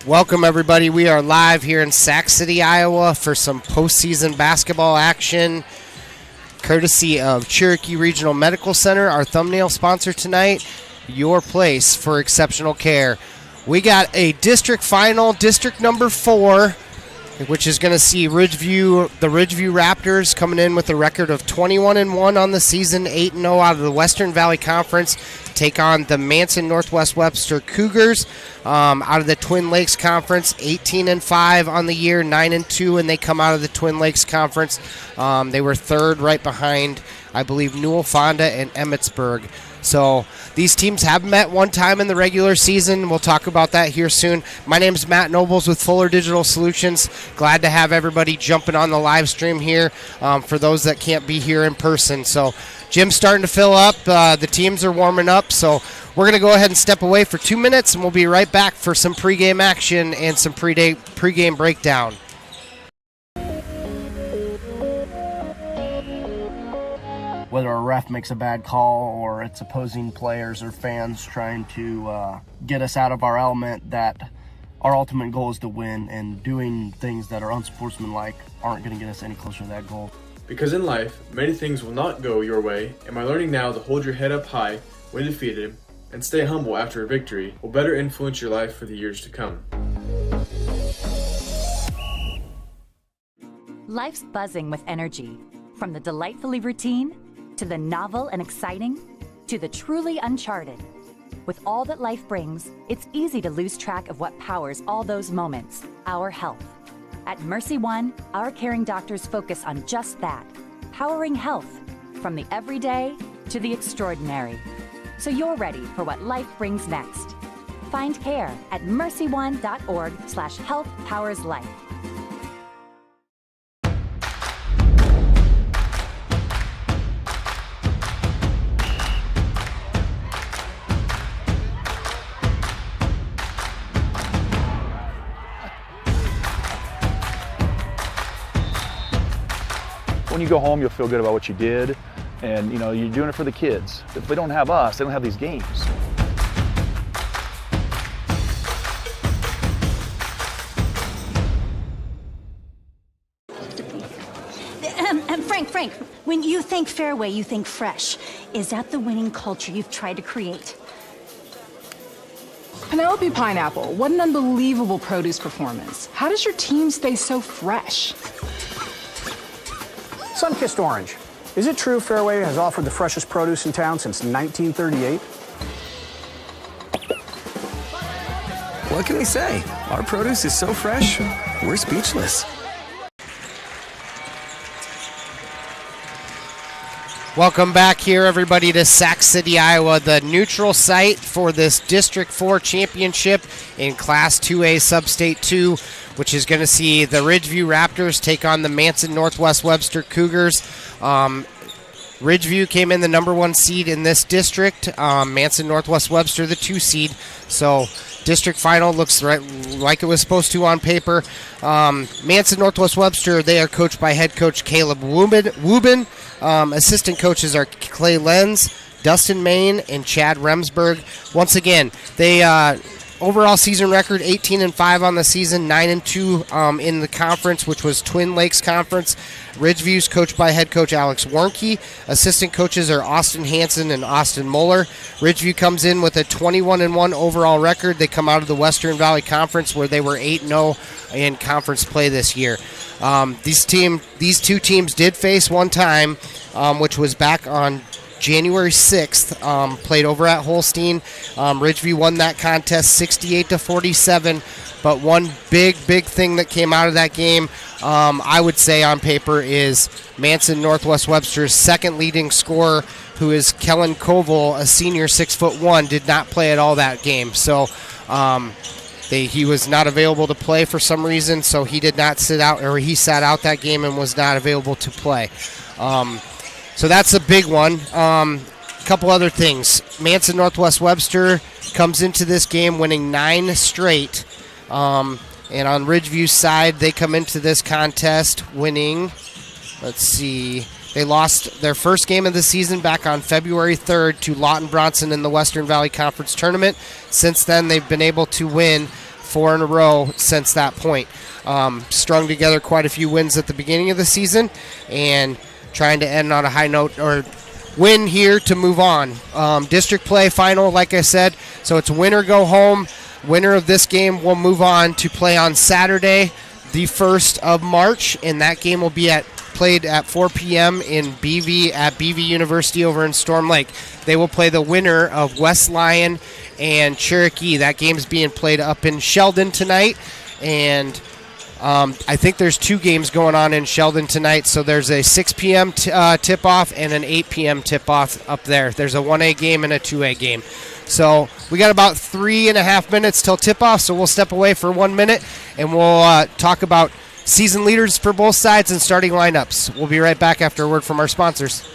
Welcome, everybody. We are live here in Sac City, Iowa for some postseason basketball action, courtesy of Cherokee Regional Medical Center, our thumbnail sponsor tonight, your place for exceptional care. We got a district final, district number 4, which is going to see the Ridgeview Raptors coming in with a record of 21-1 on the season, 8-0 out of the Western Valley Conference, take on the Manson-NW Webster Cougars out of the Twin Lakes Conference, 18-5 on the year, 9-2, and they come out of the Twin Lakes Conference. They were third, right behind, I believe, Newell Fonda and Emmetsburg. So these teams have met one time in the regular season. We'll talk about that here soon. My name is Matt Nobles with Fuller Digital Solutions. Glad to have everybody jumping on the live stream here for those that can't be here in person. So gym's starting to fill up. The teams are warming up. So we're going to go ahead and step away for 2 minutes, and we'll be right back for some pregame action and some pregame breakdown. Whether a ref makes a bad call or it's opposing players or fans trying to get us out of our element, that our ultimate goal is to win, and doing things that are unsportsmanlike aren't going to get us any closer to that goal. Because in life, many things will not go your way, and by learning now to hold your head up high when defeated and stay humble after a victory will better influence your life for the years to come. Life's buzzing with energy, from the delightfully routine to the novel and exciting, to the truly uncharted. With all that life brings, it's easy to lose track of what powers all those moments, our health. At Mercy One, our caring doctors focus on just that, powering health, from the everyday to the extraordinary. So you're ready for what life brings next. Find care at mercyone.org/healthpowerslife. When you go home, you'll feel good about what you did, and you're doing it for the kids. If they don't have us, they don't have these games. Frank, when you think fairway, you think fresh. Is that the winning culture you've tried to create? Penelope Pineapple, what an unbelievable produce performance. How does your team stay so fresh? Sunkissed Orange. Is it true Fairway has offered the freshest produce in town since 1938? What can we say? Our produce is so fresh, we're speechless. Welcome back here, everybody, to Sac City, Iowa, the neutral site for this District 4 championship in Class 2A Sub-State 2, which is going to see the Ridgeview Raptors take on the Manson-NW Webster Cougars. Ridgeview came in the number 1 seed in this district. Manson-NW Webster, the 2 seed. So district final looks right like it was supposed to on paper. Manson-NW Webster, they are coached by head coach Caleb Wubin. Assistant coaches are Clay Lenz, Dustin Main, and Chad Remsberg. Once again, they overall season record 18-5 on the season, 9-2 in the conference, which was Twin Lakes Conference. Ridgeview's coached by head coach Alex Warnke. Assistant coaches are Austin Hansen and Austin Muller. Ridgeview comes in with a 21-1 overall record. They come out of the Western Valley Conference, where they were 8-0 in conference play this year. These two teams did face one time, which was back on January 6th, played over at Holstein. Ridgeview won that contest 68-47, but one big thing that came out of that game, I would say on paper, is Manson-NW Webster's second leading scorer, who is Kellen Koval, a senior 6'1", did not play at all that game. So he was not available to play for some reason, so he did not sit out, or he sat out that game and was not available to play. So that's a big one. Couple other things. Manson-NW Webster comes into this game winning 9 straight. And on Ridgeview's side, they come into this contest winning, they lost their first game of the season back on February 3rd to Lawton Bronson in the Western Valley Conference Tournament. Since then, they've been able to win 4 in a row since that point. Strung together quite a few wins at the beginning of the season and trying to end on a high note or win here to move on. District play final, like I said, so it's win or go home. Winner of this game will move on to play on Saturday, the 1st of March, and that game will be played at 4 p.m. in BV at BV University over in Storm Lake. They will play the winner of West Lyon and Cherokee. That game's being played up in Sheldon tonight, and I think there's 2 games going on in Sheldon tonight, so there's a 6 p.m. tip-off and an 8 p.m. tip-off up there. There's a 1A game and a 2A game. So we got about 3.5 minutes till tip-off, so we'll step away for 1 minute, and we'll talk about season leaders for both sides and starting lineups. We'll be right back after a word from our sponsors.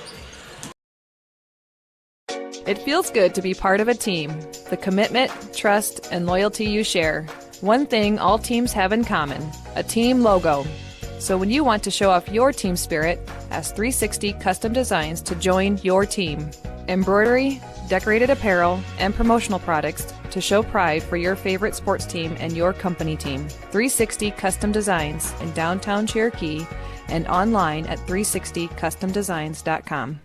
It feels good to be part of a team. The commitment, trust, and loyalty you share. One thing all teams have in common, a team logo. So when you want to show off your team spirit, ask 360 Custom Designs to join your team. Embroidery, decorated apparel, and promotional products to show pride for your favorite sports team and your company team. 360 Custom Designs in downtown Cherokee and online at 360customdesigns.com.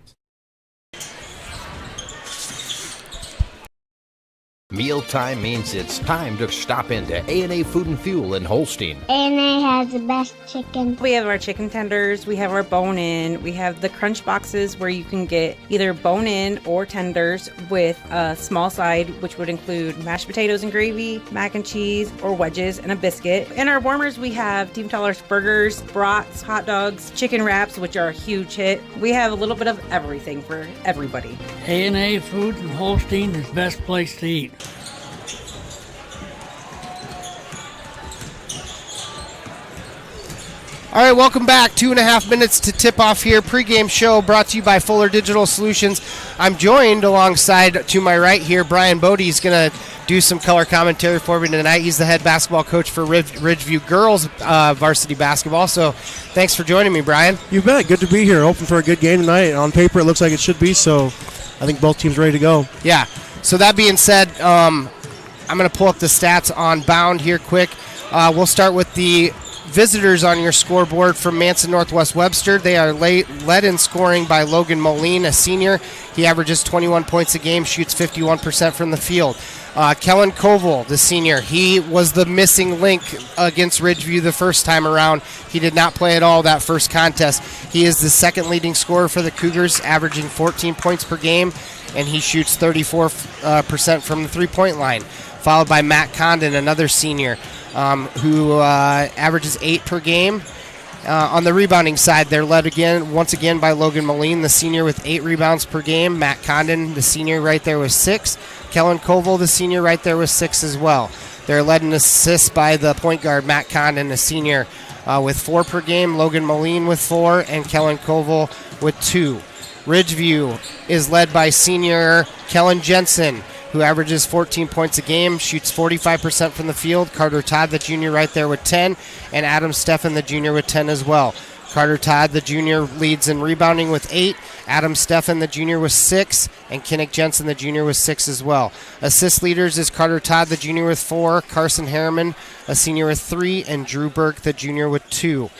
Mealtime means it's time to stop into A&A Food and Fuel in Holstein. A&A has the best chicken. We have our chicken tenders, we have our bone-in, we have the crunch boxes where you can get either bone-in or tenders with a small side, which would include mashed potatoes and gravy, mac and cheese, or wedges, and a biscuit. In our warmers, we have Team Taller's burgers, brats, hot dogs, chicken wraps, which are a huge hit. We have a little bit of everything for everybody. A&A Food in Holstein is the best place to eat. All right, welcome back. 2.5 minutes to tip off here. Pregame show brought to you by Fuller Digital Solutions. I'm joined alongside, to my right here, Brian Bodie. He's going to do some color commentary for me tonight. He's the head basketball coach for Ridgeview Girls varsity basketball. So thanks for joining me, Brian. You bet. Good to be here. Hoping for a good game tonight. On paper, it looks like it should be, so I think both teams ready to go. Yeah. So that being said, I'm going to pull up the stats on Bound here quick. We'll start with the visitors on your scoreboard from Manson-NW Webster. They are led in scoring by Logan Moline, a senior. He averages 21 points a game, shoots 51% from the field. Kellen Koval, the senior, he was the missing link against Ridgeview the first time around. He did not play at all that first contest. He is the second leading scorer for the Cougars, averaging 14 points per game, and he shoots 34% from the three-point line, followed by Matt Condon, another senior, who averages 8 per game. On the rebounding side, they're led once again by Logan Moline, the senior, with 8 rebounds per game. Matt Condon, the senior, right there with 6. Kellen Koval, the senior, right there with 6 as well. They're led in assists by the point guard, Matt Condon, the senior, with 4 per game. Logan Moline with 4, and Kellen Koval with 2. Ridgeview is led by senior Kellen Jensen, who averages 14 points a game, shoots 45% from the field. Carter Todd, the junior, right there with 10, and Adam Steffen, the junior, with 10 as well. Carter Todd, the junior, leads in rebounding with 8. Adam Steffen, the junior, with 6, and Kinnick Jensen, the junior, with 6 as well. Assist leaders is Carter Todd, the junior, with 4, Carson Harriman, a senior, with 3, and Drew Burke, the junior, with 2.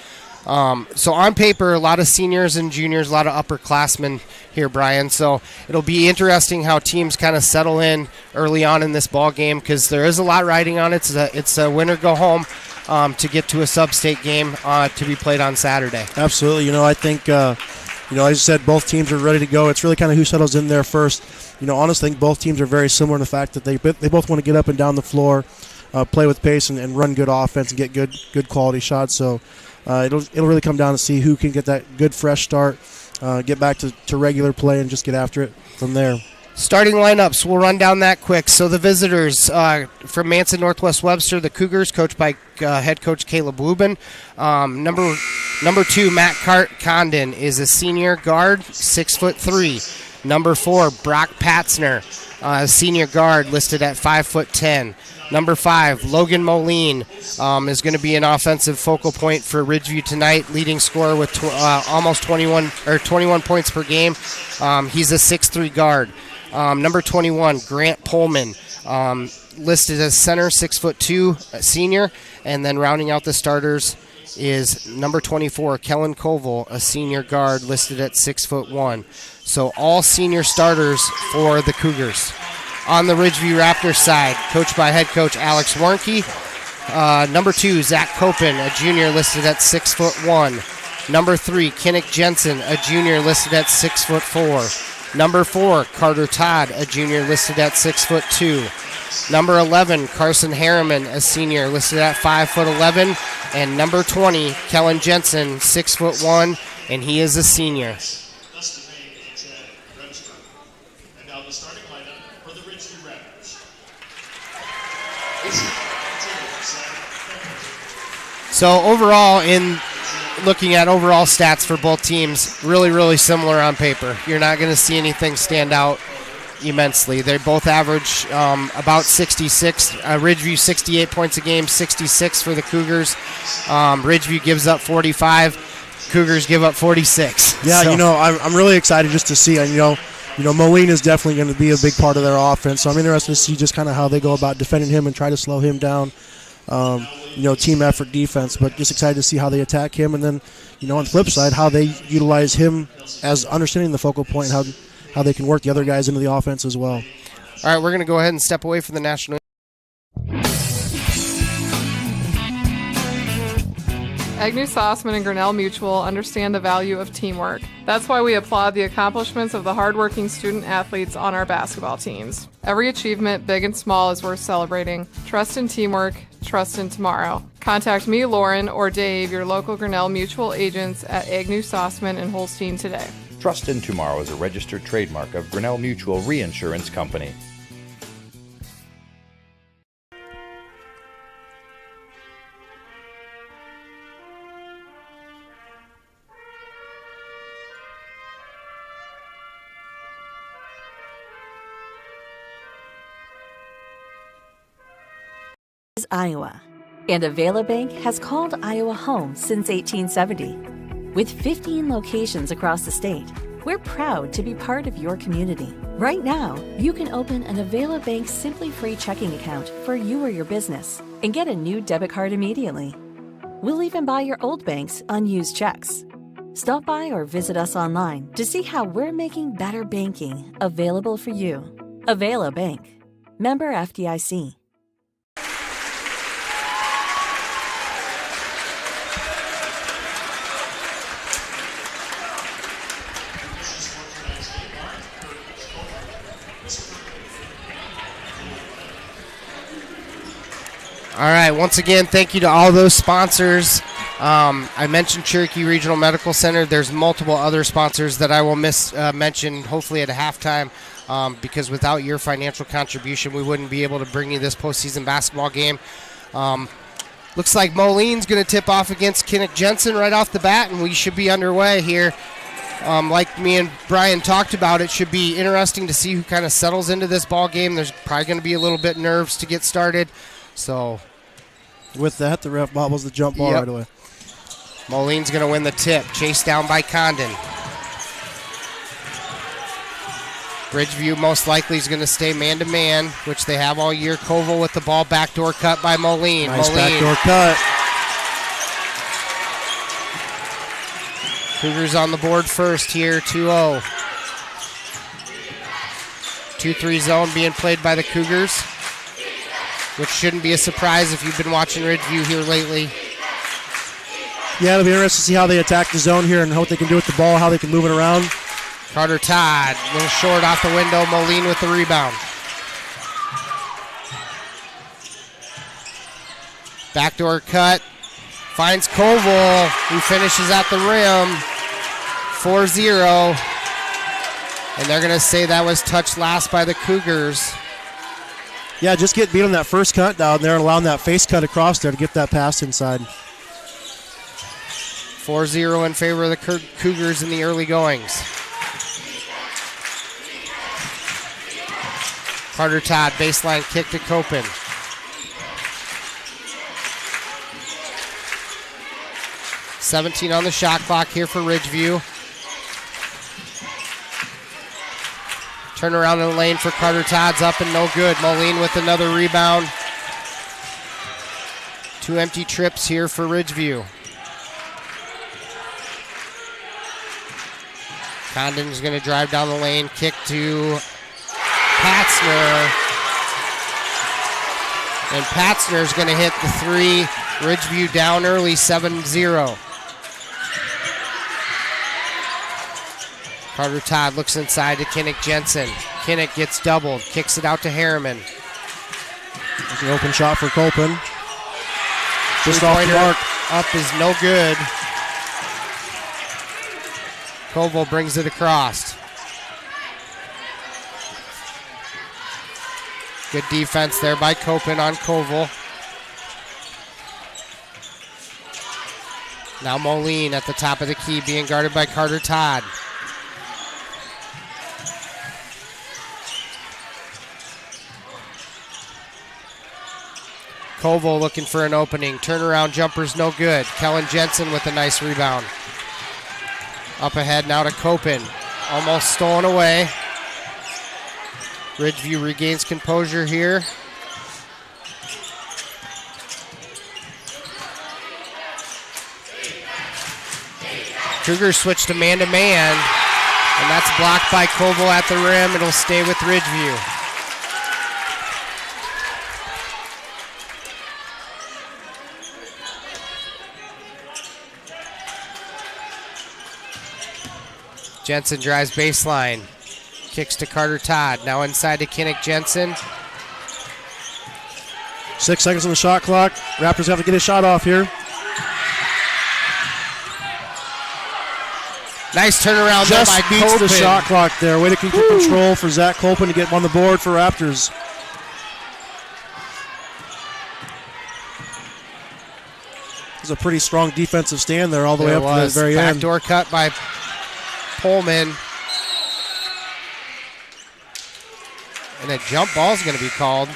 So on paper, a lot of seniors and juniors, a lot of upperclassmen here, Brian. So it'll be interesting how teams kind of settle in early on in this ball game, because there is a lot riding on it. It's a win or go home to get to a sub-state game to be played on Saturday. Absolutely. I think, as I said, both teams are ready to go. It's really kind of who settles in there first. Honestly, I think both teams are very similar in the fact that they both want to get up and down the floor, play with pace, and run good offense and get good quality shots. So it'll really come down to see who can get that good fresh start, get back to regular play, and just get after it from there. Starting lineups, we'll run down that quick. So the visitors from Manson-NW Webster, the Cougars, coached by head coach Caleb Lubin. Number 2, Matt Condon, is a senior guard, 6'3". Number 4, Brock Patzner, senior guard, listed at 5'10". Number 5, Logan Moline, is going to be an offensive focal point for Ridgeview tonight, leading scorer with almost 21 points per game. He's a 6'3" guard. Number 21, Grant Pullman, Listed as center, 6'2", a senior. And then rounding out the starters is number 24, Kellen Koval, a senior guard, listed at 6'1". So all senior starters for the Cougars. On the Ridgeview Raptors side, coached by head coach Alex Warnke. Number 2, Zach Copen, a junior, listed at 6'1". Number 3, Kinnick Jensen, a junior, listed at 6'4". Number 4, Carter Todd, a junior, listed at 6'2". Number 11, Carson Harriman, a senior, listed at 5'11". And number 20, Kellen Jensen, 6'1", and he is a senior. So overall, in looking at overall stats for both teams, really, really similar on paper. You're not going to see anything stand out immensely. They both average about 66. Ridgeview 68 points a game, 66 for the Cougars. Ridgeview gives up 45. Cougars give up 46. Yeah, so. I'm really excited just to see. And Moline is definitely going to be a big part of their offense. So I'm interested to see just kind of how they go about defending him and try to slow him down. Team effort defense, but just excited to see how they attack him. And then, on the flip side, how they utilize him as understanding the focal point, and how they can work the other guys into the offense as well. All right, we're going to go ahead and step away from the national. Agnew Sossman and Grinnell Mutual understand the value of teamwork. That's why we applaud the accomplishments of the hardworking student athletes on our basketball teams. Every achievement, big and small, is worth celebrating. Trust in teamwork, trust in tomorrow. Contact me, Lauren, or Dave, your local Grinnell Mutual agents at Agnew, Sossman, and Holstein today. Trust in Tomorrow is a registered trademark of Grinnell Mutual Reinsurance Company. Is Iowa, and Avela Bank has called Iowa home since 1870. With 15 locations across the state, we're proud to be part of your community. Right now, you can open an Avela Bank Simply Free checking account for you or your business and get a new debit card immediately. We'll even buy your old bank's unused checks. Stop by or visit us online to see how we're making better banking available for you. Avela Bank. Member FDIC. All right, once again, thank you to all those sponsors. I mentioned Cherokee Regional Medical Center. There's multiple other sponsors that I will mention hopefully at a halftime because without your financial contribution, we wouldn't be able to bring you this postseason basketball game. Looks like Moline's going to tip off against Kinnick Jensen right off the bat, and we should be underway here. Like me and Brian talked about, it should be interesting to see who kind of settles into this ball game. There's probably going to be a little bit nerves to get started. So, with that, the ref bobbles the jump ball right away. Moline's going to win the tip. Chased down by Condon. Ridgeview most likely is going to stay man-to-man, which they have all year. Koval with the ball. Backdoor cut by Moline. Nice backdoor cut. Cougars on the board first here, 2-0. 2-3 zone being played by the Cougars, which shouldn't be a surprise if you've been watching Ridgeview here lately. Yeah, it'll be interesting to see how they attack the zone here and what they can do with the ball, how they can move it around. Carter Todd, a little short off the window. Moline with the rebound. Backdoor cut. Finds Koval, who finishes at the rim. 4-0. And they're going to say that was touched last by the Cougars. Yeah, just get beat on that first cut down there and allowing that face cut across there to get that pass inside. 4-0 in favor of the Cougars in the early goings. Carter Todd, baseline kick to Copen. $17 on the shot clock here for Ridgeview. Turn around in the lane for Carter Todd's up and no good. Moline with another rebound. 2 empty trips here for Ridgeview. Condon's going to drive down the lane, kick to Patzner. And Patzner's going to hit the 3. Ridgeview down early, 7-0. Carter Todd looks inside to Kinnick Jensen. Kinnick gets doubled, kicks it out to Harriman. There's an open shot for Copeland. Just off the mark. Up is no good. Koval brings it across. Good defense there by Copeland on Koval. Now Moline at the top of the key being guarded by Carter Todd. Koval looking for an opening. Turnaround jumper's no good. Kellen Jensen with a nice rebound. Up ahead now to Copen. Almost stolen away. Ridgeview regains composure here. Cougars switch to man-to-man, and that's blocked by Koval at the rim. It'll stay with Ridgeview. Jensen drives baseline. Kicks to Carter Todd. Now inside to Kinnick Jensen. 6 seconds on the shot clock. Raptors have to get a shot off here. Nice turnaround Just there by beats Copen. the shot clock there. Way to keep the control for Zach Copen to get on the board for Raptors. It was a pretty strong defensive stand there all the way up to the very end. Backdoor cut by Pullman. And a jump ball is going to be called.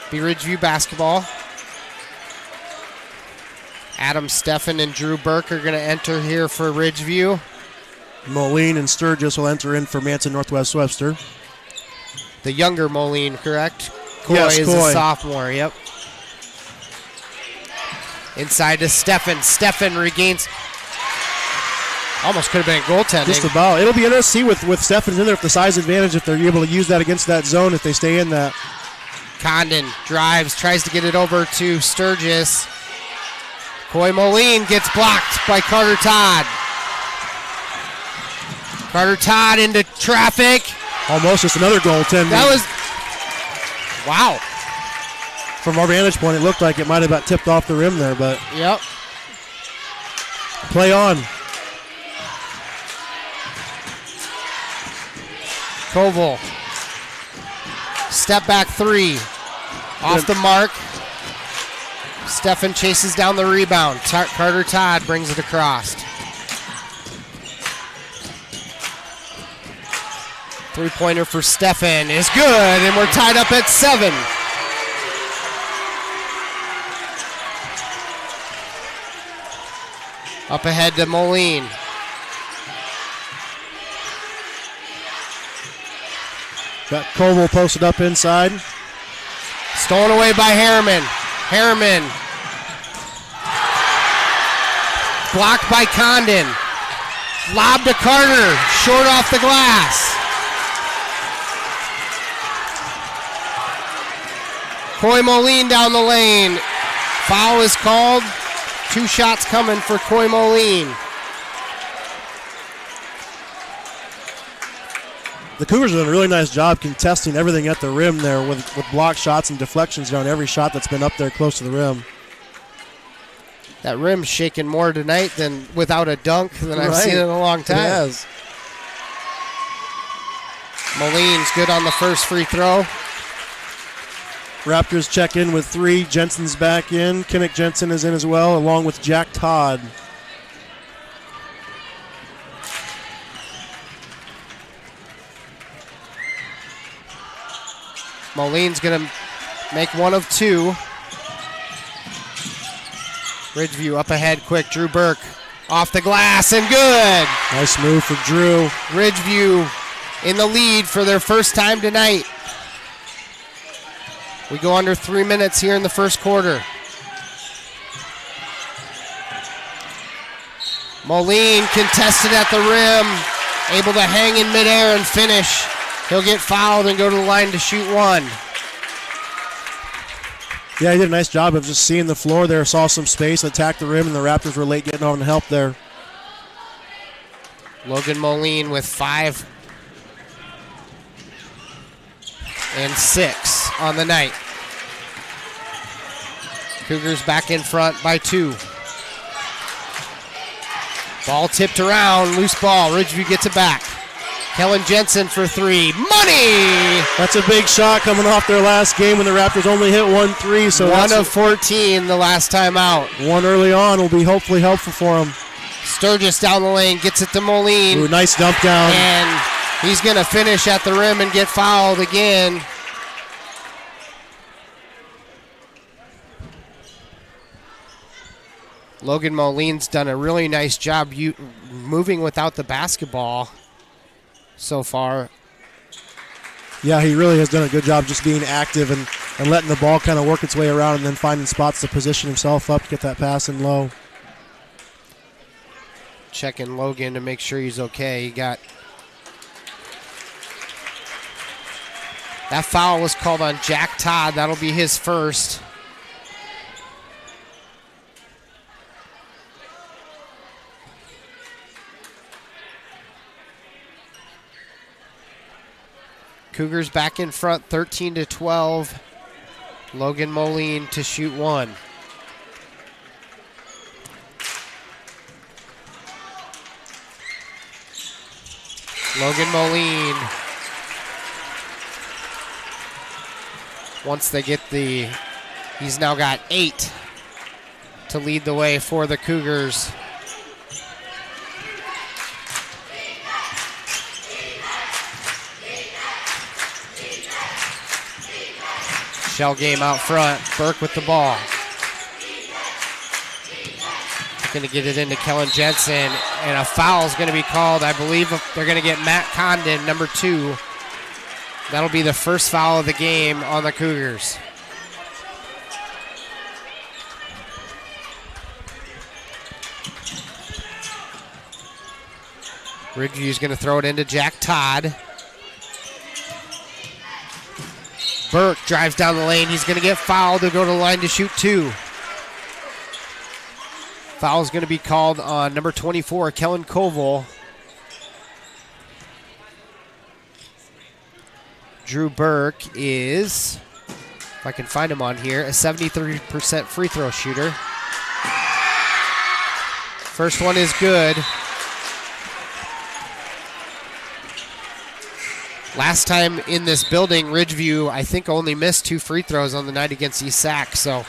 Be Ridgeview basketball. Adam Steffen and Drew Burke are going to enter here for Ridgeview. Moline and Sturgis will enter in for Manson-NW Webster. The younger Moline, correct? Coy Yes, is Coy. a sophomore, yep. Inside to Steffen. Steffen regains. Almost could have been goaltending. Just about. It'll be interesting to see with Steffen in there if the size advantage, if they're able to use that against that zone, if they stay in that. Condon drives, tries to get it over to Sturgis. Coy Moline gets blocked by Carter Todd. Carter Todd into traffic. Almost just another goaltending. That was, wow. From our vantage point, it looked like it might have got tipped off the rim there, but. Yep. Play on. Koval. Step back 3. Off the mark. Steffen chases down the rebound. Carter Todd brings it across. 3-pointer for Steffen is good, and we're tied up at 7. Up ahead to Moline. Got Koval posted up inside. Stolen away by Harriman. Harriman. Blocked by Condon. Lob to Carter. Short off the glass. Coy Moline down the lane. Foul is called. 2 shots coming for Coy Moline. The Cougars are doing a really nice job contesting everything at the rim there with block shots and deflections on every shot that's been up there close to the rim. That rim's shaking more tonight than without a dunk than I've seen in a long time. It has. Moline's good on the first free throw. Raptors check in with 3. Jensen's back in. Kinnick Jensen is in as well, along with Jack Todd. Moline's going to make one of 2. Ridgeview up ahead quick. Drew Burke Off the glass and good. Nice move for Drew. Ridgeview in the lead for their first time tonight. We go under 3 minutes here in the first quarter. Moline contested at the rim, able to hang in midair and finish. He'll get fouled and go to the line to shoot one. Yeah, he did a nice job of just seeing the floor there, saw some space, attacked the rim, and the Raptors were late getting on to help there. Logan Moline with 5 and 6 on the night. Cougars back in front by 2. Ball tipped around, loose ball. Ridgeview gets it back. Kellen Jensen for 3. Money! That's a big shot coming off their last game when the Raptors only hit 1 3. So 1 of 14 the last time out. One early on will be hopefully helpful for him. Sturgis down the lane, gets it to Moline. Ooh, nice dump down. And he's going to finish at the rim and get fouled again. Logan Moline's done a really nice job moving without the basketball so far. Yeah, he really has done a good job just being active and letting the ball kind of work its way around and then finding spots to position himself up to get that pass in low. Checking Logan to make sure he's okay. He got... That foul was called on Jack Todd. That'll be his first. Cougars back in front, 13-12. Logan Moline to shoot 1. Logan Moline. Once they get he's now got 8 to lead the way for the Cougars. Shell game out front. Burke with the ball. Going to get it into Kellen Jensen, and a foul is going to be called. I believe they're going to get Matt Condon, number 2. That'll be the first foul of the game on the Cougars. Ridgeview's going to throw it into Jack Todd. Burke drives down the lane. He's going to get fouled to go to the line to shoot 2. Foul is going to be called on number 24, Kellen Koval. Drew Burke is, if I can find him on here, a 73% free throw shooter. First one is good. Last time in this building, Ridgeview, I think, only missed 2 free throws on the night against East Sac. So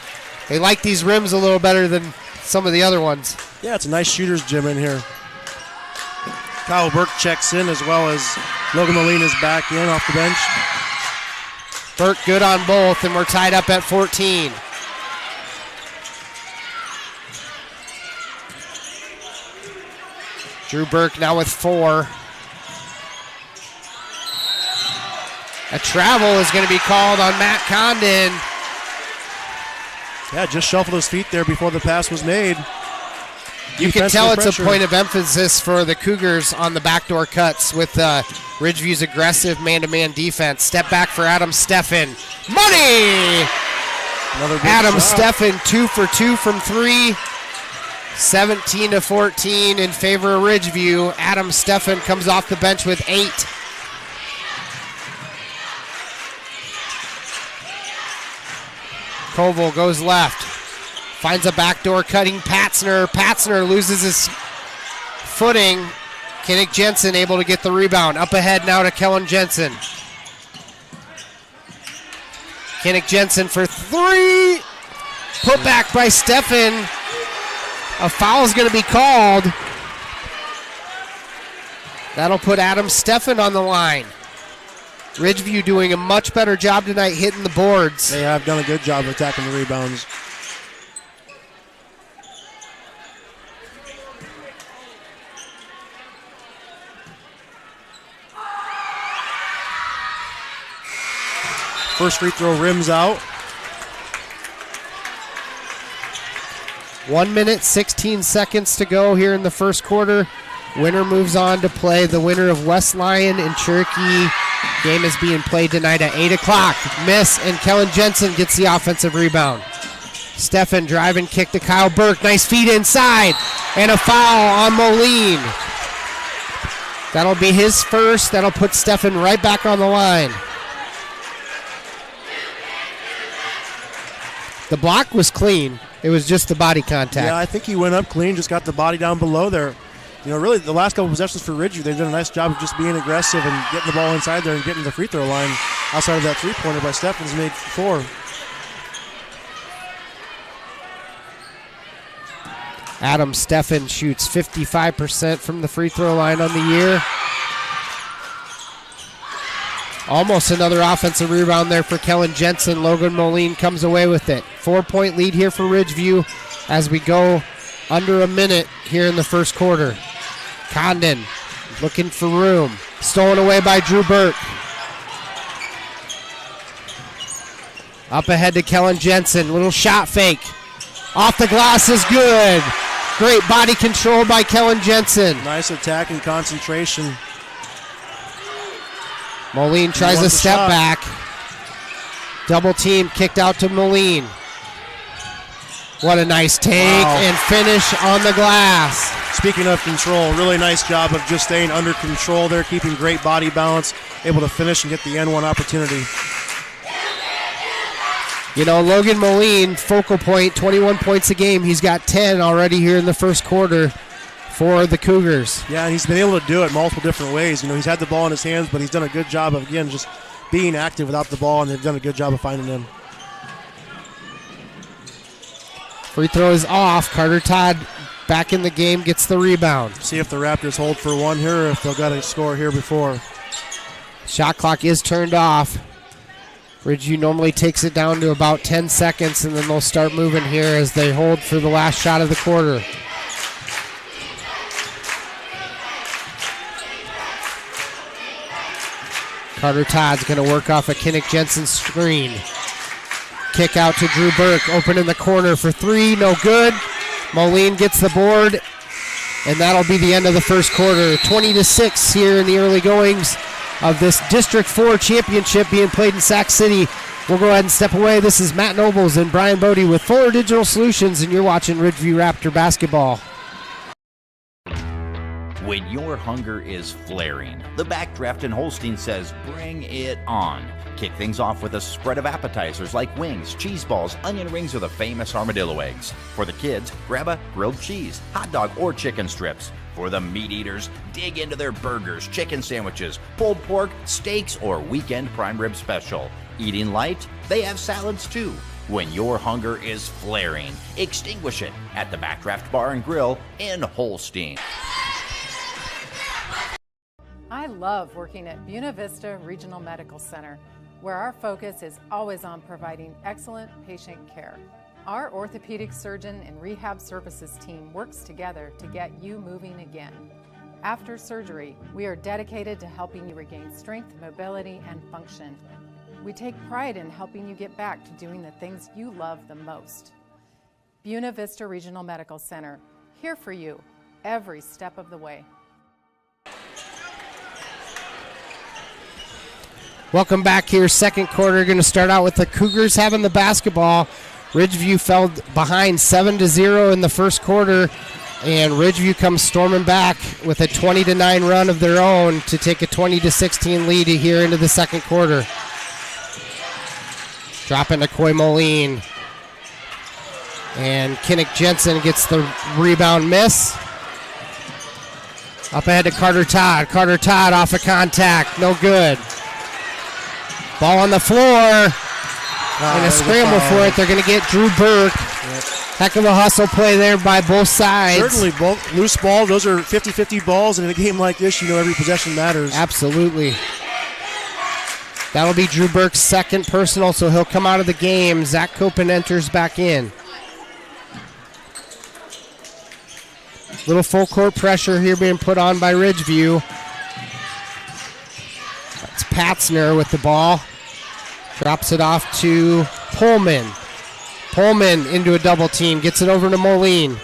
they like these rims a little better than some of the other ones. Yeah, it's a nice shooter's gym in here. Kyle Burke checks in as well as Logan Moline is back in off the bench. Burke good on both, and we're tied up at 14. Drew Burke now with 4. A travel is going to be called on Matt Condon. Yeah, just shuffled his feet there before the pass was made. You can tell it's a point of emphasis for the Cougars on the backdoor cuts with Ridgeview's aggressive man-to-man defense. Step back for Adam Steffen. Money! Adam Steffen 2 for 2 from 3. 17-14 in favor of Ridgeview. Adam Steffen comes off the bench with 8. Koval goes left. Finds a backdoor cutting Patzner. Patzner loses his footing. Kinnick Jensen able to get the rebound. Up ahead now to Kellen Jensen. Kinnick Jensen for 3. Put back by Steffen. A foul is going to be called. That'll put Adam Steffen on the line. Ridgeview doing a much better job tonight hitting the boards. They have done a good job of attacking the rebounds. First free throw rims out. 1 minute, 16 seconds to go here in the first quarter. Winner moves on to play the winner of West Lyon and Cherokee. Game is being played tonight at 8 o'clock. Miss, and Kellen Jensen gets the offensive rebound. Stefan driving kick to Kyle Burke. Nice feed inside. And a foul on Moline. That'll be his first. That'll put Stefan right back on the line. The block was clean. It was just the body contact. Yeah, I think he went up clean, just got the body down below there. You know, really, the last couple possessions for Ridgeview, they've done a nice job of just being aggressive and getting the ball inside there and getting the free throw line. Outside of that three-pointer by Stefan's made 4. Adam Stefan shoots 55% from the free throw line on the year. Almost another offensive rebound there for Kellen Jensen. Logan Moline comes away with it. 4-point lead here for Ridgeview as we go under a minute here in the first quarter. Condon looking for room. Stolen away by Drew Burke. Up ahead to Kellen Jensen. Little shot fake. Off the glass is good. Great body control by Kellen Jensen. Nice attack and concentration. Moline tries a step back. Double team kicked out to Moline. What a nice take and finish on the glass. Speaking of control, really nice job of just staying under control there, keeping great body balance, able to finish and get the N1 opportunity. You know, Logan Moline, focal point, 21 points a game. He's got 10 already here in the first quarter for the Cougars. Yeah, and he's been able to do it multiple different ways. You know, he's had the ball in his hands, but he's done a good job of, again, just being active without the ball, and they've done a good job of finding him. Free throw is off. Carter Todd back in the game, gets the rebound. See if the Raptors hold for one here or if they'll got a score here before. Shot clock is turned off. Ridgeview normally takes it down to about 10 seconds, and then they'll start moving here as they hold for the last shot of the quarter. Carter Todd's going to work off a Kinnick Jensen screen. Kick out to Drew Burke, open in the corner for 3, no good. Moline gets the board, and that'll be the end of the first quarter. 20-6 here in the early goings of this District 4 championship being played in Sac City. We'll go ahead and step away. This is Matt Nobles and Brian Bodie with Fuller Digital Solutions, and you're watching Ridgeview Raptor basketball. When your hunger is flaring, the Backdraft in Holstein says bring it on. Kick things off with a spread of appetizers like wings, cheese balls, onion rings, or the famous armadillo eggs. For the kids, grab a grilled cheese, hot dog, or chicken strips. For the meat eaters, dig into their burgers, chicken sandwiches, pulled pork, steaks, or weekend prime rib special. Eating light? They have salads too. When your hunger is flaring, extinguish it at the Backdraft Bar and Grill in Holstein. I love working at Buena Vista Regional Medical Center, where our focus is always on providing excellent patient care. Our orthopedic surgeon and rehab services team works together to get you moving again. After surgery, we are dedicated to helping you regain strength, mobility, and function. We take pride in helping you get back to doing the things you love the most. Buena Vista Regional Medical Center, here for you every step of the way. Welcome back here, second quarter. Going to start out with the Cougars having the basketball. Ridgeview fell behind 7-0 in the first quarter, and Ridgeview comes storming back with a 20-9 run of their own to take a 20-16 lead here into the second quarter. Dropping to Coy Moline. And Kinnick Jensen gets the rebound miss. Up ahead to Carter Todd. Carter Todd off of contact. No good. Ball on the floor. And a scramble for it. They're going to get Drew Burke. Yep. Heck of a hustle play there by both sides. Certainly, both loose ball. Those are 50-50 balls, and in a game like this, you know every possession matters. Absolutely. That'll be Drew Burke's second personal, so he'll come out of the game. Zach Copen enters back in. Little full court pressure here being put on by Ridgeview. That's Patzner with the ball. Drops it off to Pullman. Pullman into a double team. Gets it over to Moline.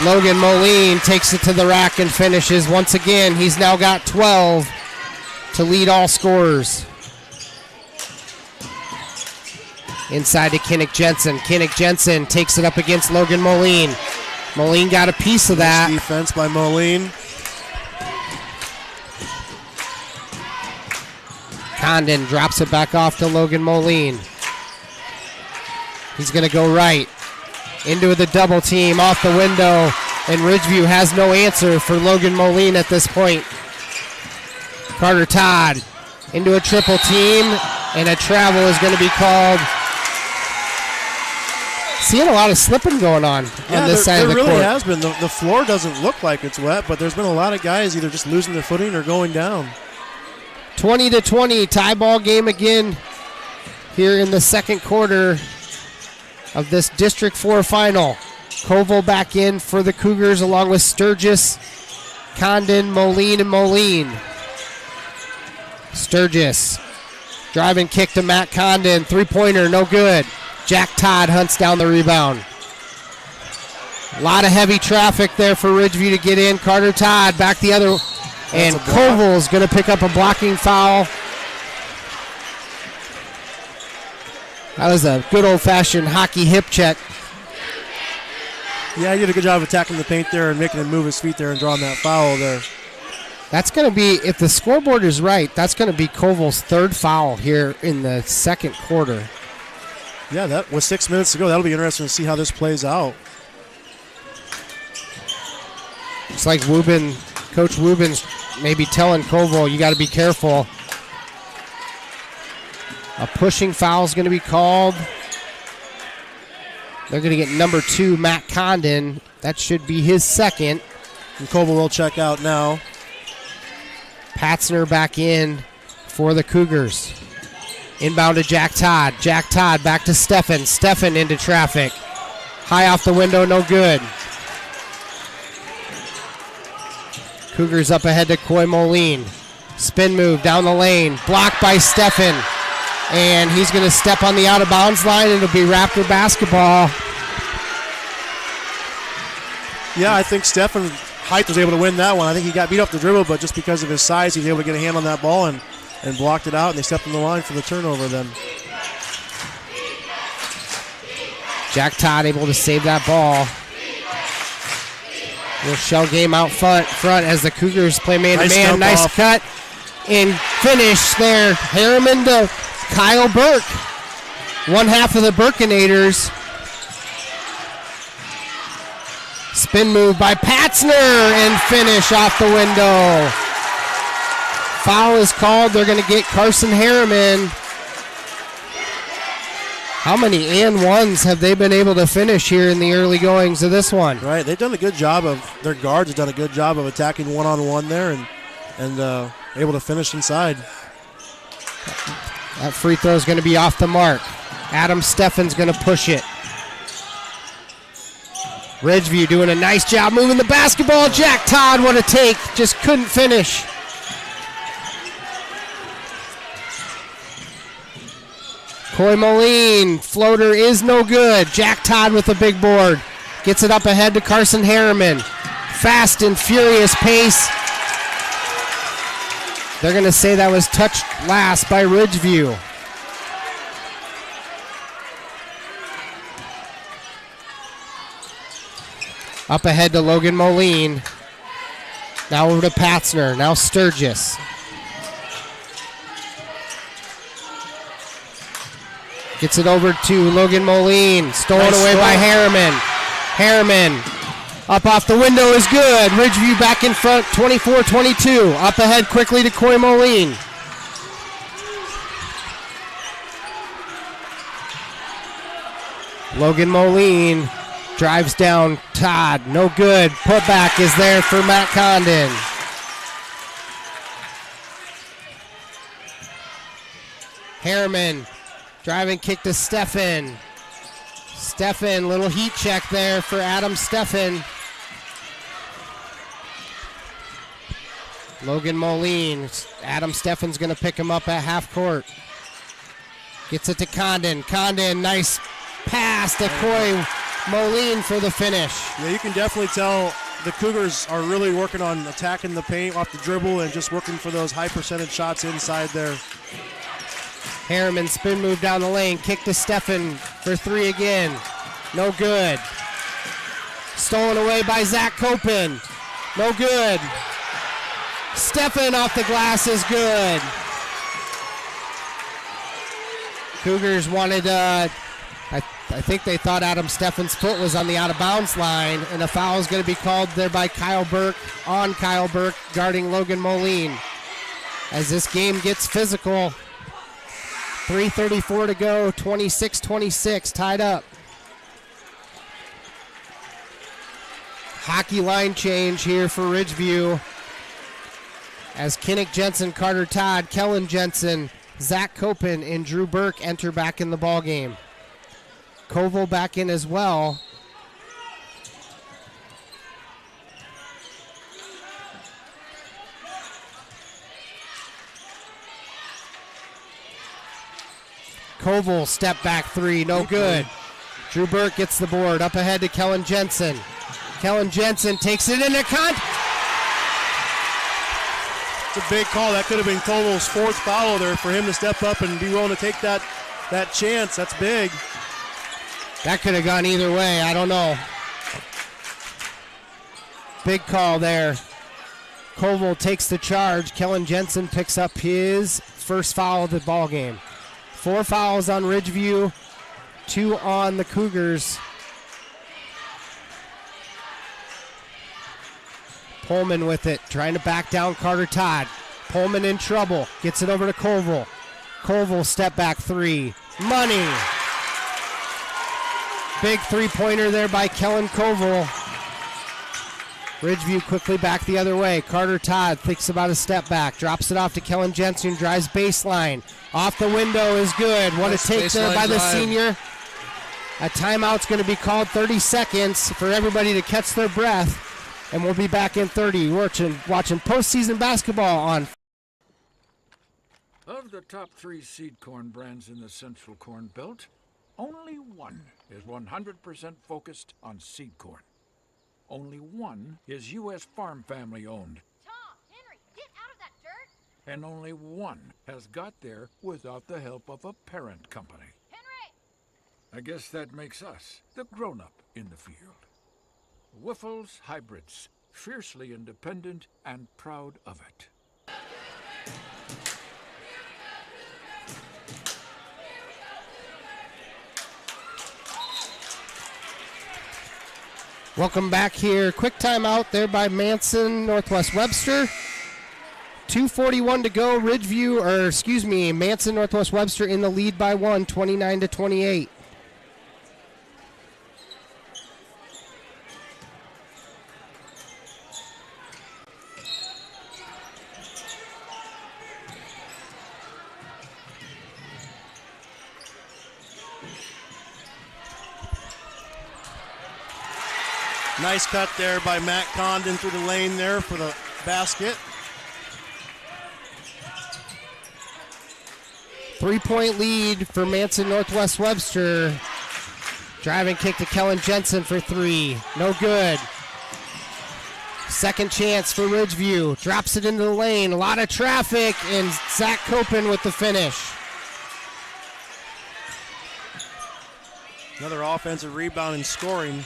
Logan Moline takes it to the rack and finishes. Once again, he's now got 12 to lead all scorers. Inside to Kinnick Jensen. Kinnick Jensen takes it up against Logan Moline. Moline got a piece of that. Nice defense by Moline. Condon drops it back off to Logan Moline. He's going to go right. Into the double team, off the window, and Ridgeview has no answer for Logan Moline at this point. Carter Todd into a triple team, and a travel is going to be called. Seeing a lot of slipping going on this side of the court. There really has been. The floor doesn't look like it's wet, but there's been a lot of guys either just losing their footing or going down. 20-20, tie ball game again here in the second quarter of this District 4 final. Koval back in for the Cougars along with Sturgis, Condon, Moline, and Moline. Sturgis, driving kick to Matt Condon, three-pointer, no good. Jack Todd hunts down the rebound. A lot of heavy traffic there for Ridgeview to get in. Carter Todd back the other, and Koval's going to pick up a blocking foul. That was a good old-fashioned hockey hip check. Yeah, he did a good job of attacking the paint there and making him move his feet there and drawing that foul there. That's going to be, if the scoreboard is right, that's going to be Koval's third foul here in the second quarter. Yeah, that was 6 minutes to go. That'll be interesting to see how this plays out. It's like Coach Wubin's maybe telling Koval, you got to be careful. A pushing foul is going to be called. They're going to get number 2, Matt Condon. That should be his second. And Koval will check out now. Patzner back in for the Cougars. Inbound to Jack Todd. Jack Todd back to Steffen. Steffen into traffic. High off the window, no good. Cougars up ahead to Coy Moline. Spin move down the lane. Blocked by Steffen. And he's going to step on the out-of-bounds line, and it'll be Raptor basketball. Yeah, I think Steffen Height was able to win that one. I think he got beat off the dribble, but just because of his size, he was able to get a hand on that ball and blocked it out, and they stepped on the line for the turnover then. Jack Todd able to save that ball. Little shell game out front as the Cougars play man-to-man. Nice cut and finish there. Harriman to Kyle Burke. One half of the Burkinators. Spin move by Patzner and finish off the window. Foul is called. They're going to get Carson Harriman. How many and ones have they been able to finish here in the early goings of this one? Right, they've done a good job of, their guards have done a good job of attacking one-on-one there and able to finish inside. That free throw is going to be off the mark. Adam Steffen's going to push it. Ridgeview doing a nice job moving the basketball. Jack Todd, what a take. Just couldn't finish. Coy Moline, floater is no good. Jack Todd with the big board. Gets it up ahead to Carson Harriman. Fast and furious pace. They're going to say that was touched last by Ridgeview. Up ahead to Logan Moline. Now over to Patzner. Now Sturgis. Gets it over to Logan Moline. Stolen away by Harriman. Harriman up off the window is good. Ridgeview back in front, 24-22. Up ahead quickly to Coy Moline. Logan Moline drives down Todd. No good. Putback is there for Matt Condon. Harriman. Driving kick to Steffen. Steffen, little heat check there for Adam Steffen. Logan Moline. Adam Steffen's going to pick him up at half court. Gets it to Condon. Condon, nice pass to Coy Moline for the finish. Yeah, you can definitely tell the Cougars are really working on attacking the paint off the dribble and just working for those high percentage shots inside there. Harriman spin move down the lane. Kick to Steffen for three again. No good. Stolen away by Zach Copen. No good. Steffen off the glass is good. Cougars wanted, I think they thought Adam Steffen's foot was on the out-of-bounds line, and a foul is going to be called there by Kyle Burke, on Kyle Burke, guarding Logan Moline. As this game gets physical, 3:34 to go, 26-26, tied up. Hockey line change here for Ridgeview. As Kinnick Jensen, Carter Todd, Kellen Jensen, Zach Copen, and Drew Burke enter back in the ballgame. Koval back in as well. Koval step back three, no good. Drew Burke gets the board, up ahead to Kellen Jensen. Kellen Jensen takes it into It's a big call. That could have been Koval's fourth foul there for him to step up and be willing to take that chance. That's big. That could have gone either way. I don't know. Big call there. Koval takes the charge. Kellen Jensen picks up his first foul of the ball game. 4 fouls on Ridgeview, 2 on the Cougars. Pullman with it, trying to back down Carter Todd. Pullman in trouble, gets it over to Koval. Koval step back three. Money! Big three-pointer there by Kellen Koval. Ridgeview quickly back the other way. Carter Todd thinks about a step back, drops it off to Kellen Jensen, drives baseline. Off the window is good. What a take there by the senior. A timeout's going to be called, 30 seconds for everybody to catch their breath. And we'll be back in 30, watching postseason basketball on. Of the top 3 seed corn brands in the Central Corn Belt, only one is 100% focused on seed corn. Only one is U.S. Farm Family owned. Tom, Henry, get out of that dirt! And only one has got there without the help of a parent company. Henry! I guess that makes us the grown-up in the field. Wiffles Hybrids, fiercely independent and proud of it. Welcome back here. Quick timeout there by Manson-NW Webster. 2:41 to go. Manson-NW Webster in the lead by 1, 29-28. Nice cut there by Matt Condon through the lane there for the basket. 3-point lead for Manson-NW Webster. Driving kick to Kellen Jensen for 3. No good. Second chance for Ridgeview. Drops it into the lane. A lot of traffic, and Zach Copen with the finish. Another offensive rebound and scoring.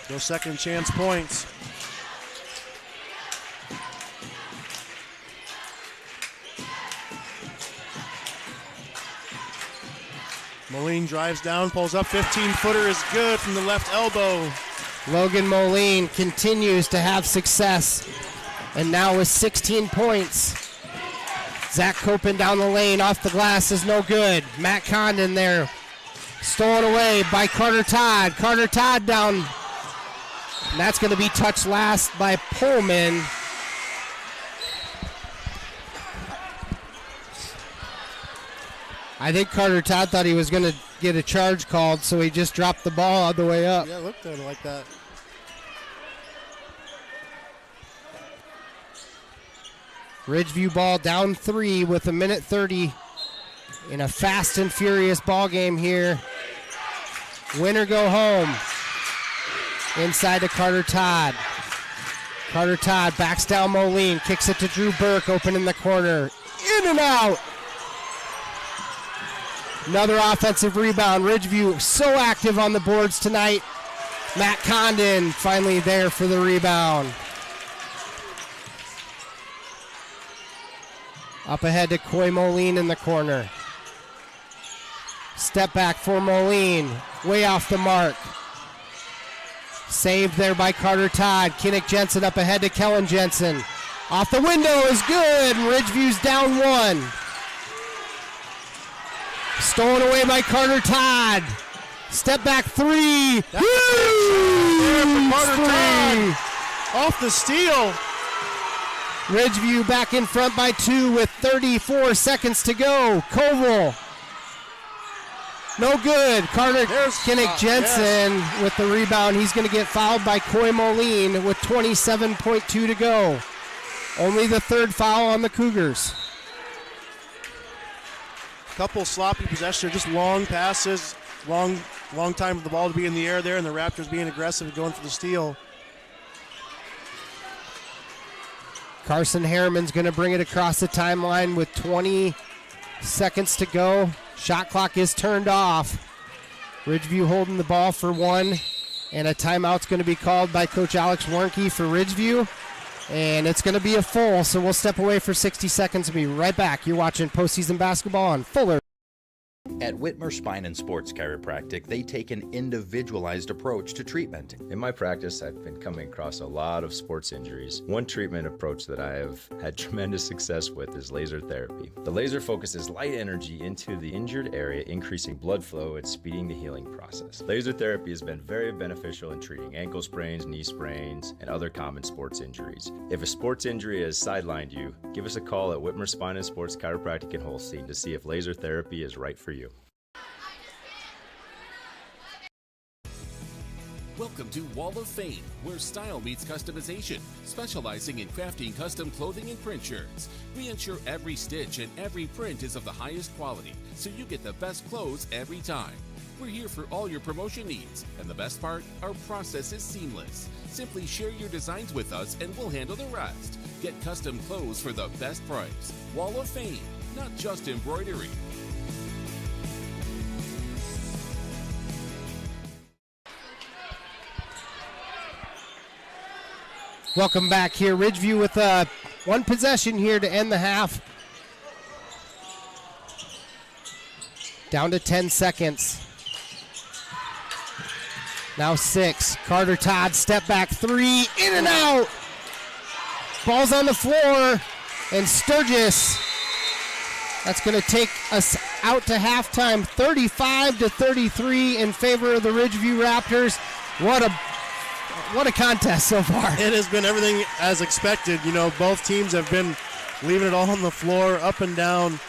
Those second chance points. Moline drives down, pulls up, 15-footer is good from the left elbow. Logan Moline continues to have success, and now with 16 points. Zach Copen down the lane, off the glass is no good. Matt Condon there, stolen away by Carter Todd. Carter Todd down, and that's going to be touched last by Pullman. I think Carter Todd thought he was going to get a charge called, so he just dropped the ball all the way up. Yeah, it looked like that. Ridgeview ball down 3 with 1:30 in a fast and furious ball game here. Win or go home. Inside to Carter Todd. Carter Todd backs down Moline, kicks it to Drew Burke, open in the corner. In and out. Another offensive rebound. Ridgeview so active on the boards tonight. Matt Condon finally there for the rebound. Up ahead to Coy Moline in the corner. Step back for Moline. Way off the mark. Saved there by Carter Todd. Kinnick Jensen up ahead to Kellen Jensen. Off the window is good. Ridgeview's down 1. Stolen away by Carter Todd. Step back 3. Carter Todd. Off the steal. Ridgeview back in front by 2 with 34 seconds to go. Koval. No good. Kinnick Jensen with the rebound. He's going to get fouled by Coy Moline with 27.2 to go. Only the 3rd foul on the Cougars. Couple sloppy possessions, just long passes, long time for the ball to be in the air there, and the Raptors being aggressive and going for the steal. Carson Harriman's going to bring it across the timeline with 20 seconds to go. Shot clock is turned off. Ridgeview holding the ball for 1, and a timeout's going to be called by Coach Alex Warnke for Ridgeview, and it's going to be a full, so we'll step away for 60 seconds and be right back. You're watching postseason basketball on Fuller. At Whitmer Spine and Sports Chiropractic, they take an individualized approach to treatment. In my practice, I've been coming across a lot of sports injuries. One treatment approach that I have had tremendous success with is laser therapy. The laser focuses light energy into the injured area, increasing blood flow and speeding the healing process. Laser therapy has been very beneficial in treating ankle sprains, knee sprains, and other common sports injuries. If a sports injury has sidelined you, give us a call at Whitmer Spine and Sports Chiropractic in Holstein to see if laser therapy is right for you. Welcome to Wall of Fame, where style meets customization, specializing in crafting custom clothing and print shirts. We ensure every stitch and every print is of the highest quality, so you get the best clothes every time. We're here for all your promotion needs, and the best part, our process is seamless. Simply share your designs with us and we'll handle the rest. Get custom clothes for the best price. Wall of Fame, not just embroidery. Welcome back here. Ridgeview with one possession here to end the half. Down to 10 seconds. Now 6. Carter Todd, step back 3, in and out. Ball's on the floor, and Sturgis, that's going to take us out to halftime, 35-33 in favor of the Ridgeview Raptors. What a contest so far. It has been everything as expected. You know, both teams have been leaving it all on the floor, up and down.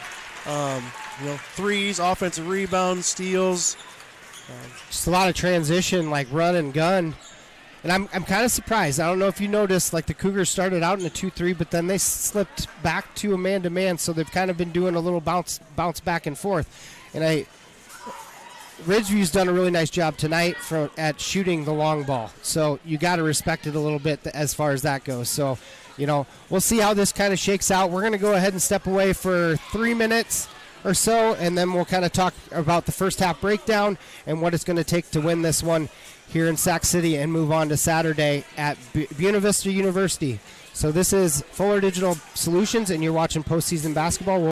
Threes, offensive rebounds, steals. Just a lot of transition, like run and gun. And I'm kind of surprised. I don't know if you noticed, like the Cougars started out in a 2-3, but then they slipped back to a man-to-man, so they've kind of been doing a little bounce back and forth. And Ridgeview's done a really nice job tonight at shooting the long ball. So you got to respect it a little bit as far as that goes. So, we'll see how this kind of shakes out. We're going to go ahead and step away for 3 minutes or so, and then we'll kind of talk about the first half breakdown and what it's going to take to win this one here in Sac City and move on to Saturday at Buena Vista University. So this is Fuller Digital Solutions, and you're watching postseason basketball.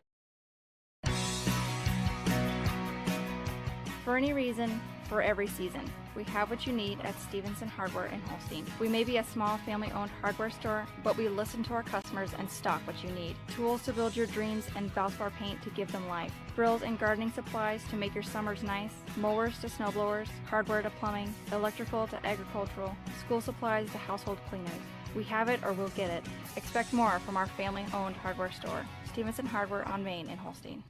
For any reason, for every season, we have what you need at Stevenson Hardware in Holstein. We may be a small family-owned hardware store, but we listen to our customers and stock what you need. Tools to build your dreams and Valspar paint to give them life. Grills and gardening supplies to make your summers nice. Mowers to snowblowers, hardware to plumbing, electrical to agricultural, school supplies to household cleaners. We have it or we'll get it. Expect more from our family-owned hardware store. Stevenson Hardware on Main in Holstein.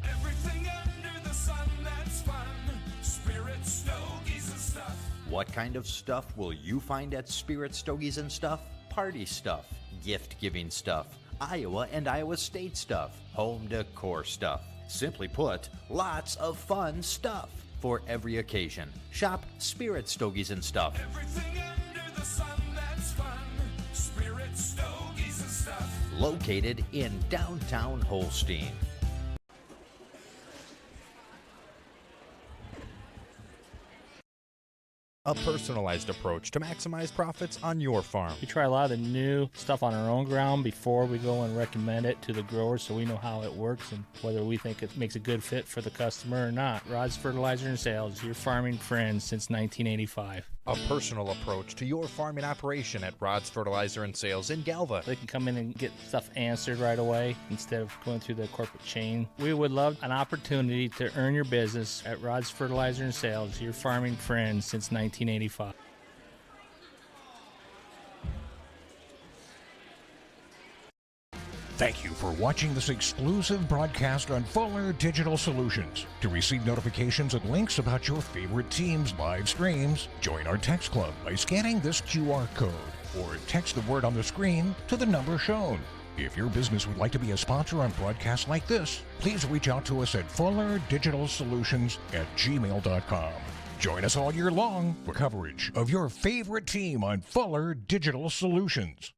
Everything under the sun that's fun. What kind of stuff will you find at Spirit Stogies and Stuff? Party stuff, gift-giving stuff, Iowa and Iowa State stuff, home decor stuff. Simply put, lots of fun stuff for every occasion. Shop Spirit Stogies and Stuff. Everything under the sun that's fun. Spirit Stogies and Stuff. Located in downtown Holstein. A personalized approach to maximize profits on your farm. We try a lot of the new stuff on our own ground before we go and recommend it to the growers so we know how it works and whether we think it makes a good fit for the customer or not. Rod's Fertilizer and Sales, your farming friends since 1985. A personal approach to your farming operation at Rod's Fertilizer and Sales in Galva. They can come in and get stuff answered right away instead of going through the corporate chain. We would love an opportunity to earn your business at Rod's Fertilizer and Sales, your farming friends since 1985. Thank you for watching this exclusive broadcast on Fuller Digital Solutions. To receive notifications and links about your favorite team's live streams, join our text club by scanning this QR code or text the word on the screen to the number shown. If your business would like to be a sponsor on broadcasts like this, please reach out to us at fullerdigitalsolutions@gmail.com. Join us all year long for coverage of your favorite team on Fuller Digital Solutions.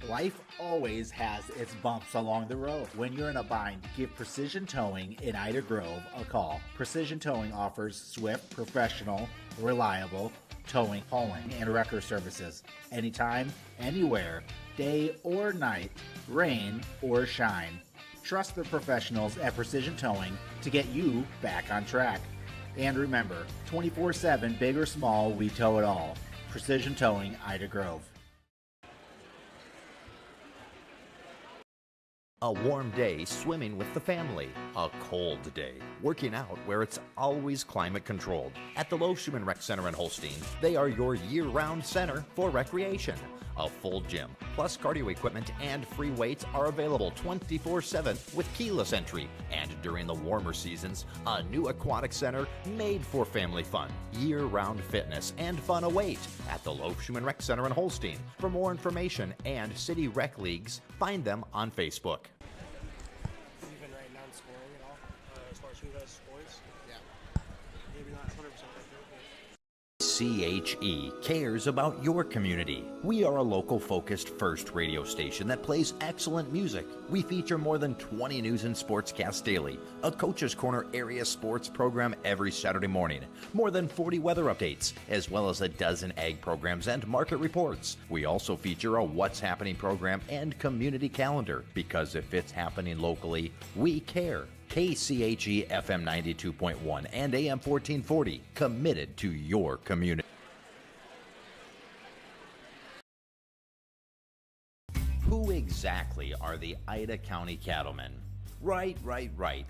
Life always has its bumps along the road. When you're in a bind, give Precision Towing in Ida Grove a call. Precision Towing offers swift, professional, reliable towing, hauling, and wrecker services. Anytime, anywhere, day or night, rain or shine. Trust the professionals at Precision Towing to get you back on track. And remember, 24/7, big or small, we tow it all. Precision Towing, Ida Grove. A warm day swimming with the family. A cold day working out where it's always climate controlled. At the Loeschman Rec Center in Holstein, they are your year-round center for recreation. A full gym, plus cardio equipment and free weights are available 24/7 with keyless entry. And during the warmer seasons, a new aquatic center made for family fun. Year-round fitness and fun await at the Loeschman Rec Center in Holstein. For more information and city rec leagues, find them on Facebook. Even right now, scoring at all, as far as who has scores? Yeah. Maybe not 100%. CHE cares about your community. We are a local-focused first radio station that plays excellent music. We feature more than 20 news and sportscasts daily, a Coach's Corner area sports program every Saturday morning, more than 40 weather updates, as well as a dozen ag programs and market reports. We also feature a What's Happening program and community calendar, because if it's happening locally, we care. KCHE FM 92.1 and AM 1440, committed to your community. Who exactly are the Ida County Cattlemen? Right.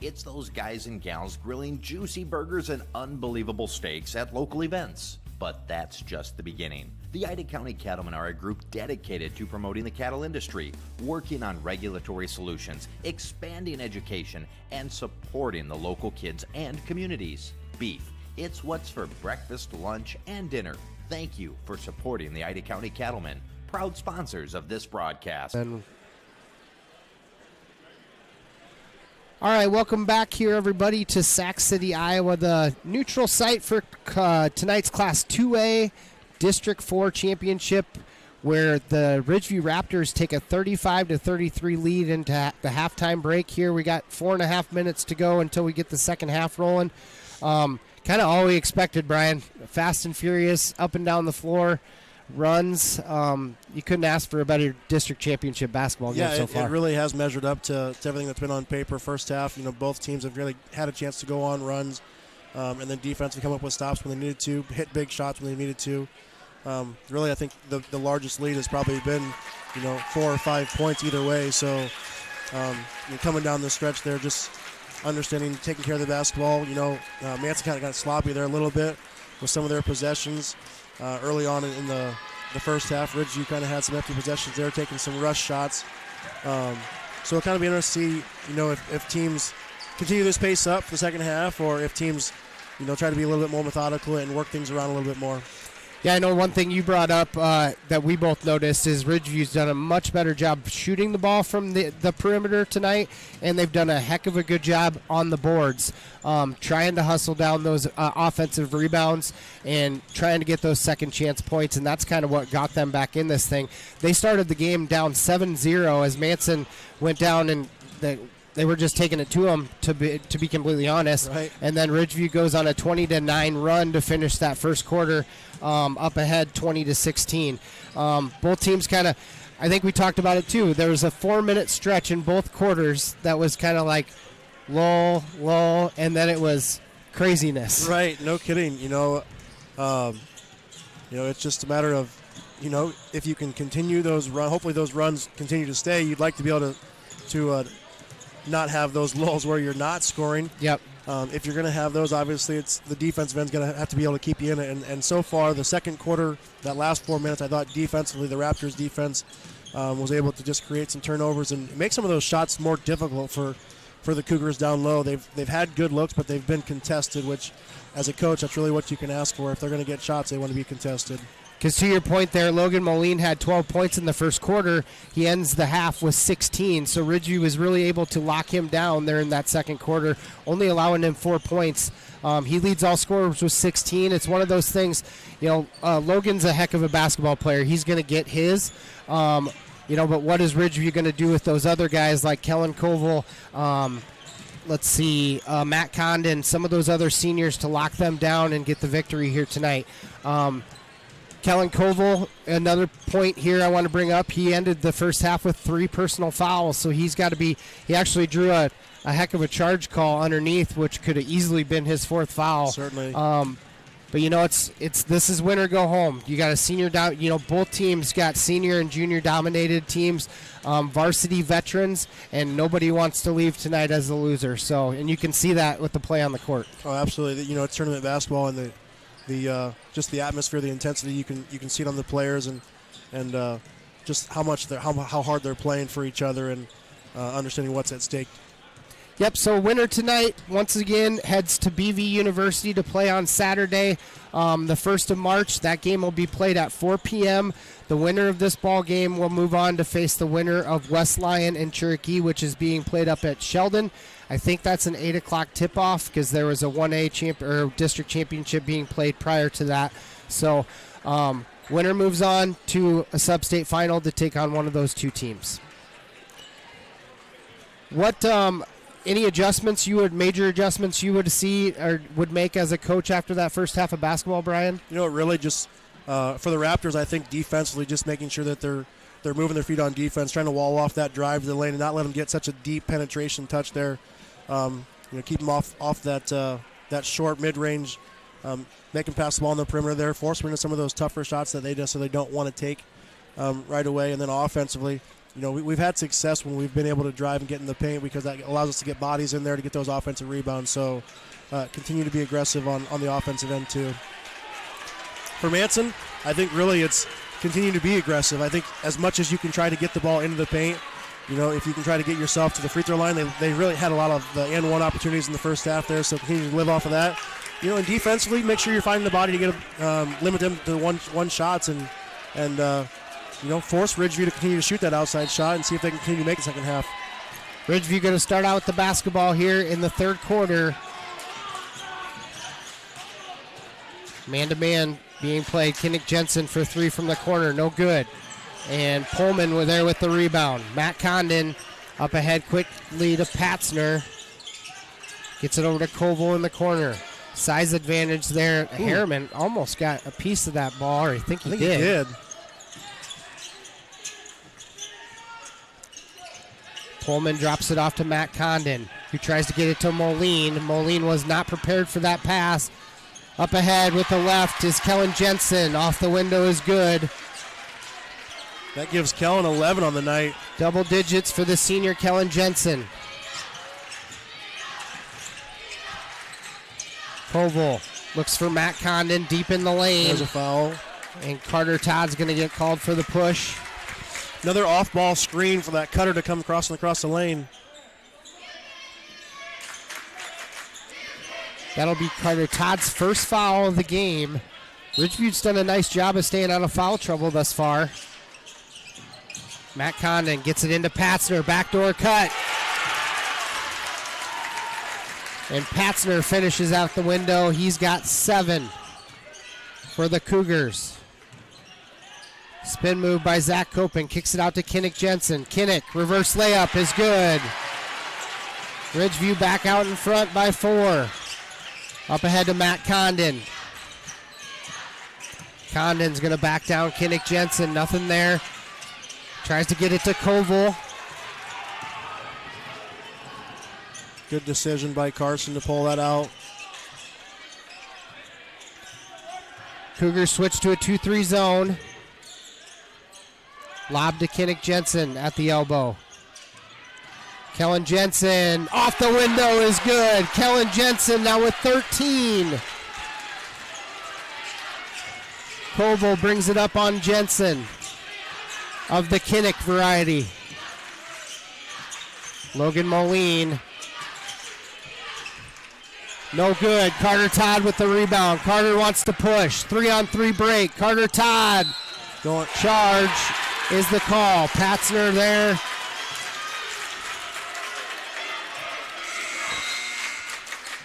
It's those guys and gals grilling juicy burgers and unbelievable steaks at local events. But that's just the beginning. The Ida County Cattlemen are a group dedicated to promoting the cattle industry, working on regulatory solutions, expanding education, and supporting the local kids and communities. Beef, it's what's for breakfast, lunch, and dinner. Thank you for supporting the Ida County Cattlemen, proud sponsors of this broadcast. All right, welcome back here, everybody, to Sac City, Iowa, the neutral site for tonight's Class 2A District 4 Championship, where the Ridgeview Raptors take a 35-33 lead into the halftime break here. We got 4.5 minutes to go until we get the second half rolling. Kind of all we expected, Brian. Fast and furious, up and down the floor. Runs. You couldn't ask for a better district championship basketball game so far. It really has measured up to everything that's been on paper. First half, both teams have really had a chance to go on runs, and then defense to come up with stops when they needed to, hit big shots when they needed to. Really, I think the largest lead has probably been, 4 or 5 points either way. So coming down the stretch there, just understanding, taking care of the basketball. Manson kind of got sloppy there a little bit with some of their possessions. Early on in the first half, Ridgeview kind of had some empty possessions there, taking some rush shots. So it'll kind of be interesting to see, if teams continue this pace up for the second half, or if teams, try to be a little bit more methodical and work things around a little bit more. Yeah, I know one thing you brought up that we both noticed is Ridgeview's done a much better job shooting the ball from the perimeter tonight, and they've done a heck of a good job on the boards, trying to hustle down those offensive rebounds and trying to get those second chance points, and that's kind of what got them back in this thing. They started the game down 7-0 as Manson went down, and they were just taking it to them, to be completely honest. Right. And then Ridgeview goes on a 20-9 run to finish that first quarter, up ahead 20-16. Both teams kind of, I think we talked about it too. There was a 4-minute stretch in both quarters that was kind of like lull, and then it was craziness. Right, no kidding. It's just a matter of, if you can continue those runs. Hopefully those runs continue to stay. You'd like to be able to not have those lulls where you're not scoring. Yep. If you're going to have those, obviously it's the defensive end's going to have to be able to keep you in it. And so far, the second quarter, that last 4 minutes, I thought defensively the Raptors' defense was able to just create some turnovers and make some of those shots more difficult for the Cougars down low. They've had good looks, but they've been contested, which as a coach, that's really what you can ask for. If they're going to get shots, they want to be contested. Because to your point there, Logan Moline had 12 points in the first quarter. He ends the half with 16. So Ridgeview was really able to lock him down there in that second quarter, only allowing him 4 points. He leads all scorers with 16. It's one of those things, Logan's a heck of a basketball player. He's going to get his. But what is Ridgeview going to do with those other guys like Kellen Koval, Matt Condon, some of those other seniors to lock them down and get the victory here tonight? Kellen Koval, another point here I want to bring up. He ended the first half with 3 personal fouls, so he actually drew a heck of a charge call underneath, which could have easily been his 4th foul. Certainly. But this is win or go home. You got a senior both teams got senior and junior dominated teams, varsity veterans, and nobody wants to leave tonight as a loser. So, and you can see that with the play on the court. Oh, absolutely. It's tournament basketball, and the just the atmosphere, the intensity, you can see it on the players, and just how hard they're playing for each other, and understanding what's at stake. Yep, so winner tonight, once again, heads to BV University to play on Saturday, the 1st of March. That game will be played at 4 p.m. The winner of this ball game will move on to face the winner of West Lyon and Cherokee, which is being played up at Sheldon. I think that's an 8 o'clock tip-off because there was a 1A district championship being played prior to that. So winner moves on to a sub-state final to take on one of those two teams. What any major adjustments you would see or would make as a coach after that first half of basketball, Brian? Really just for the Raptors, I think defensively, just making sure that they're moving their feet on defense, trying to wall off that drive to the lane and not let them get such a deep penetration touch there. Keep them off that short mid-range, make them pass the ball on the perimeter there, force them into some of those tougher shots that they don't want to take right away. And then offensively, we've had success when we've been able to drive and get in the paint because that allows us to get bodies in there to get those offensive rebounds. So continue to be aggressive on the offensive end too. For Manson, I think really it's continue to be aggressive. I think as much as you can try to get the ball into the paint, if you can try to get yourself to the free throw line, they really had a lot of the and one opportunities in the first half there, so continue to live off of that. And defensively, make sure you're finding the body to get limit them to one shots and force Ridgeview to continue to shoot that outside shot and see if they can continue to make the second half. Ridgeview going to start out with the basketball here in the third quarter. Man-to-man being played. Kinnick Jensen for 3 from the corner. No good. And Pullman were there with the rebound. Matt Condon up ahead quickly to Patzner. Gets it over to Koval in the corner. Size advantage there. Ooh. Harriman almost got a piece of that ball, or I think he did. Pullman drops it off to Matt Condon, who tries to get it to Moline. Moline was not prepared for that pass. Up ahead with the left is Kellen Jensen. Off the window is good. That gives Kellen 11 on the night. Double digits for the senior Kellen Jensen. Koval looks for Matt Condon deep in the lane. There's a foul. And Carter Todd's going to get called for the push. Another off-ball screen for that cutter to come across the lane. That'll be Carter Todd's first foul of the game. Ridgeview's done a nice job of staying out of foul trouble thus far. Matt Condon gets it into Patzner, backdoor cut. And Patzner finishes out the window. He's got 7 for the Cougars. Spin move by Zach Copen, kicks it out to Kinnick Jensen. Kinnick, reverse layup is good. Ridgeview back out in front by 4. Up ahead to Matt Condon. Condon's going to back down Kinnick Jensen. Nothing there. Tries to get it to Koval. Good decision by Carson to pull that out. Cougars switch to a 2-3 zone. Lob to Kinnick Jensen at the elbow. Kellen Jensen off the window is good. Kellen Jensen now with 13. Koval brings it up on Jensen of the Kinnick variety. Logan Moline. No good. Carter Todd with the rebound. Carter wants to push. 3-on-3 break. Carter Todd. Charge is the call. Patzner there.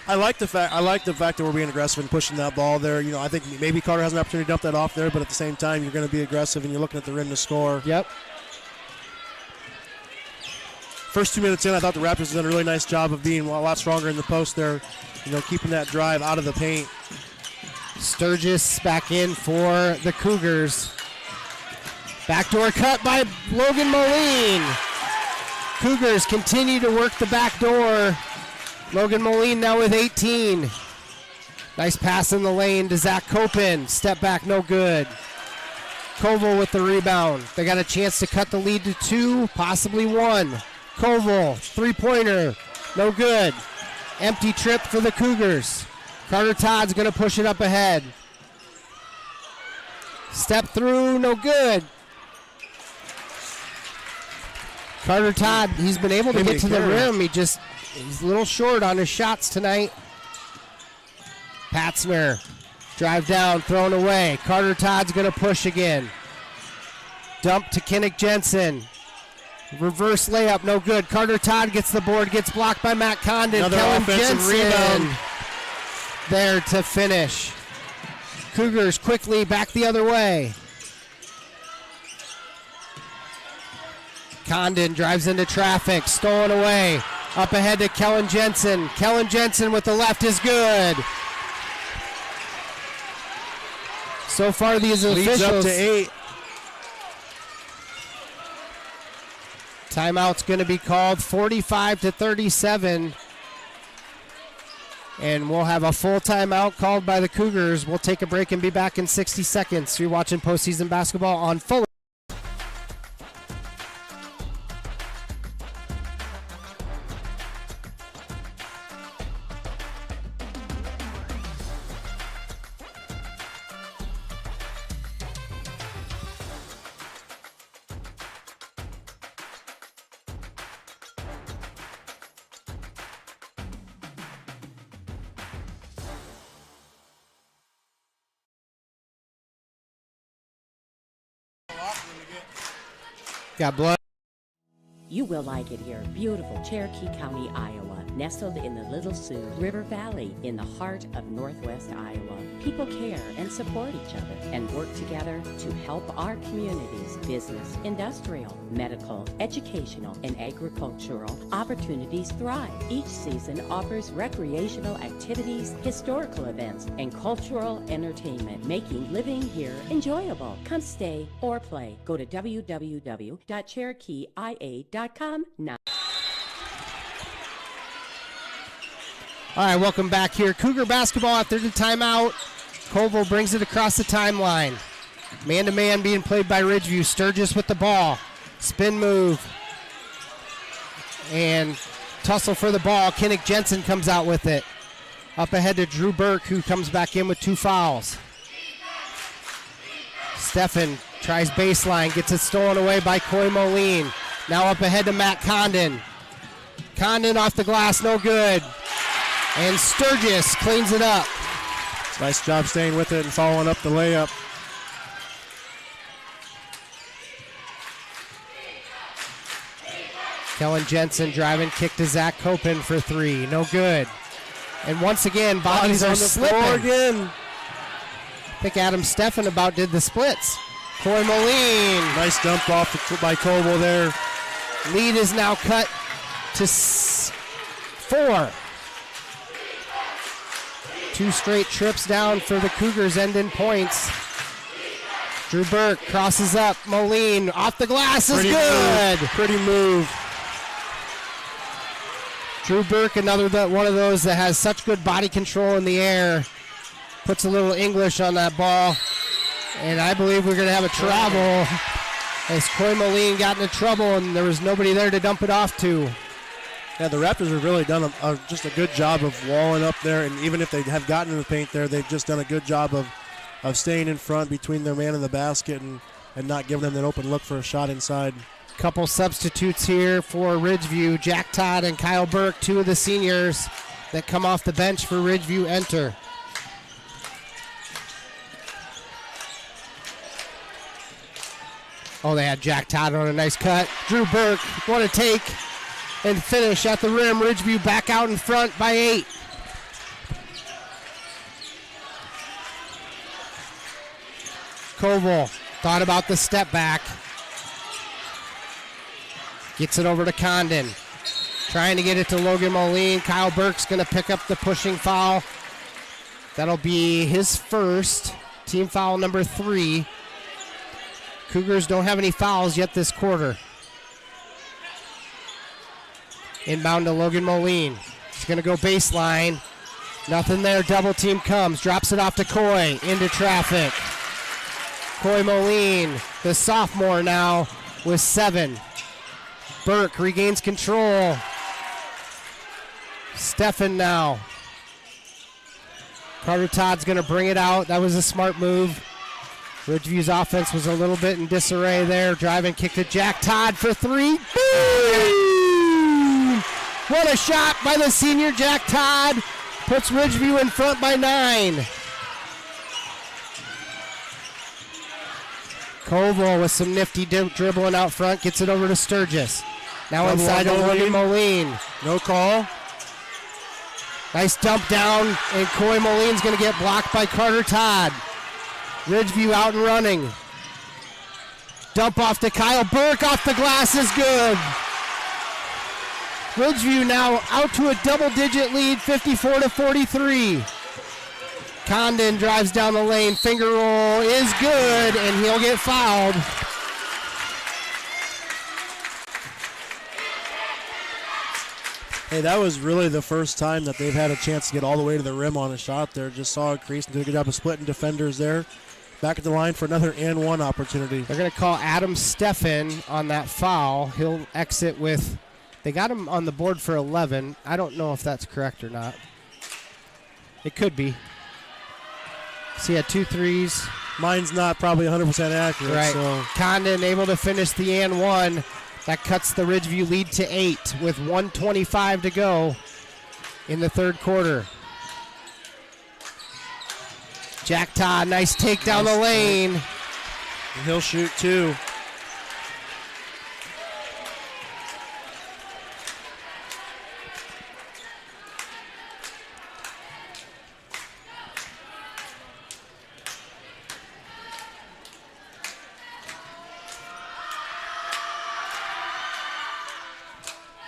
I like the fact that we're being aggressive and pushing that ball there. You know, I think maybe Carter has an opportunity to dump that off there, but at the same time, you're going to be aggressive and you're looking at the rim to score. Yep. First 2 minutes in, I thought the Raptors did a really nice job of being a lot stronger in the post there, you know, keeping that drive out of the paint. Sturgis back in for the Cougars. Backdoor cut by Logan Moline. Cougars continue to work the back door. Logan Moline now with 18. Nice pass in the lane to Zach Copen. Step back, no good. Koval with the rebound. They got a chance to cut the lead to 2, possibly 1. Koval, three-pointer, no good. Empty trip for the Cougars. Carter Todd's going to push it up ahead. Step through, no good. Carter Todd, he's been able to get to the rim. He's a little short on his shots tonight. Patzner, drive down, thrown away. Carter Todd's going to push again. Dump to Kinnick Jensen. Reverse layup, no good. Carter Todd gets the board, gets blocked by Matt Condon. Another Kellen offensive Jensen rebound. there to finish. Cougars quickly back the other way. Condon drives into traffic, stolen away. Up ahead to Kellen Jensen. Kellen Jensen with the left is good. So far, these Leads officials. up to 8. Timeout's going to be called, 45-37. And we'll have a full timeout called by the Cougars. We'll take a break and be back in 60 seconds. You're watching postseason basketball on Fuller. Got blood. You will like it here. Beautiful Cherokee County, Iowa, nestled in the Little Sioux River Valley in the heart of Northwest Iowa. People care and support each other and work together to help our communities, business, industrial, medical, educational, and agricultural opportunities thrive. Each season offers recreational activities, historical events, and cultural entertainment, making living here enjoyable. Come stay or play. Go to www.cherokeeia.com now. All right, welcome back here. Cougar basketball after the timeout. Koval brings it across the timeline. Man-to-man being played by Ridgeview. Sturgis with the ball. Spin move. And tussle for the ball. Kinnick Jensen comes out with it. Up ahead to Drew Burke, who comes back in with 2 fouls. Steffen Tries baseline, gets it stolen away by Coy Moline. Now up ahead to Matt Condon. Condon off the glass, no good. And Sturgis cleans it up. Nice job staying with it and following up the layup. Kellen Jensen driving, kick to Zach Copen for 3, no good. And once again, bodies on are the slipping. floor again. I think Adam Steffen about did the splits. Coy Moline. Nice dump off by Coble there. Lead is now cut to 4. 2 straight trips down for the Cougars, end in points. Drew Burke crosses up. Moline off the glass is good. Pretty move. Drew Burke, another one of those that has such good body control in the air. Puts a little English on that ball. And I believe we're going to have a travel as Coy Moline got into trouble and there was nobody there to dump it off to. Yeah, the Raptors have really done just a good job of walling up there, and even if they have gotten in the paint there, they've just done a good job of staying in front between their man and the basket and not giving them that open look for a shot inside. Couple substitutes here for Ridgeview. Jack Todd and Kyle Burke, 2 of the seniors that come off the bench for Ridgeview, enter. Oh, they had Jack Todd on a nice cut. Drew Burke, what a take and finish at the rim. Ridgeview back out in front by 8. Koval thought about the step back. Gets it over to Condon. Trying to get it to Logan Moline. Kyle Burke's going to pick up the pushing foul. That'll be his first. Team foul number 3. Cougars don't have any fouls yet this quarter. Inbound to Logan Moline. He's going to go baseline. Nothing there. Double team comes. Drops it off to Coy. Into traffic. Coy Moline, the sophomore now with 7. Burke regains control. Steffen now. Carter Todd's going to bring it out. That was a smart move. Ridgeview's offense was a little bit in disarray there. Driving kick to Jack Todd for 3. Boom! What a shot by the senior Jack Todd. Puts Ridgeview in front by 9. Koval with some nifty dribbling out front. Gets it over to Sturgis. Now inside to Logan Moline. No call. Nice dump down, and Coy Moline's going to get blocked by Carter Todd. Ridgeview out and running. Dump off to Kyle Burke. Off the glass is good. Ridgeview now out to a double-digit lead, 54-43. Condon drives down the lane. Finger roll is good, and he'll get fouled. Hey, that was really the first time that they've had a chance to get all the way to the rim on a shot there. Just saw a crease and did a good job of splitting defenders there. Back at the line for another and 1 opportunity. They're going to call Adam Steffen on that foul. He'll exit with, they got him on the board for 11. I don't know if that's correct or not. It could be. So he had 2 threes. Mine's not probably 100% accurate. Right. So. Condon able to finish the and 1. That cuts the Ridgeview lead to 8 with 1:25 to go in the third quarter. Jack Todd, nice take down the lane. And he'll shoot 2.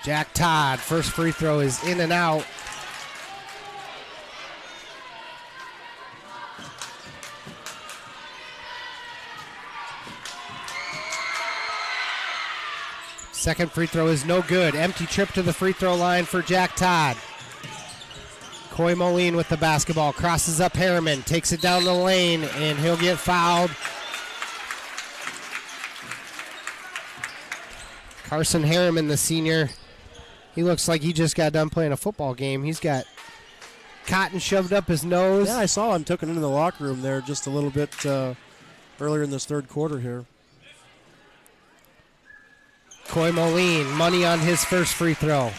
Jack Todd, first free throw is in and out. Second free throw is no good. Empty trip to the free throw line for Jack Todd. Coy Moline with the basketball. Crosses up Harriman. Takes it down the lane, and he'll get fouled. Carson Harriman, the senior. He looks like he just got done playing a football game. He's got cotton shoved up his nose. Yeah, I saw him. Took it into the locker room there just a little bit earlier in this third quarter here. Coy Moline, money on his first free throw.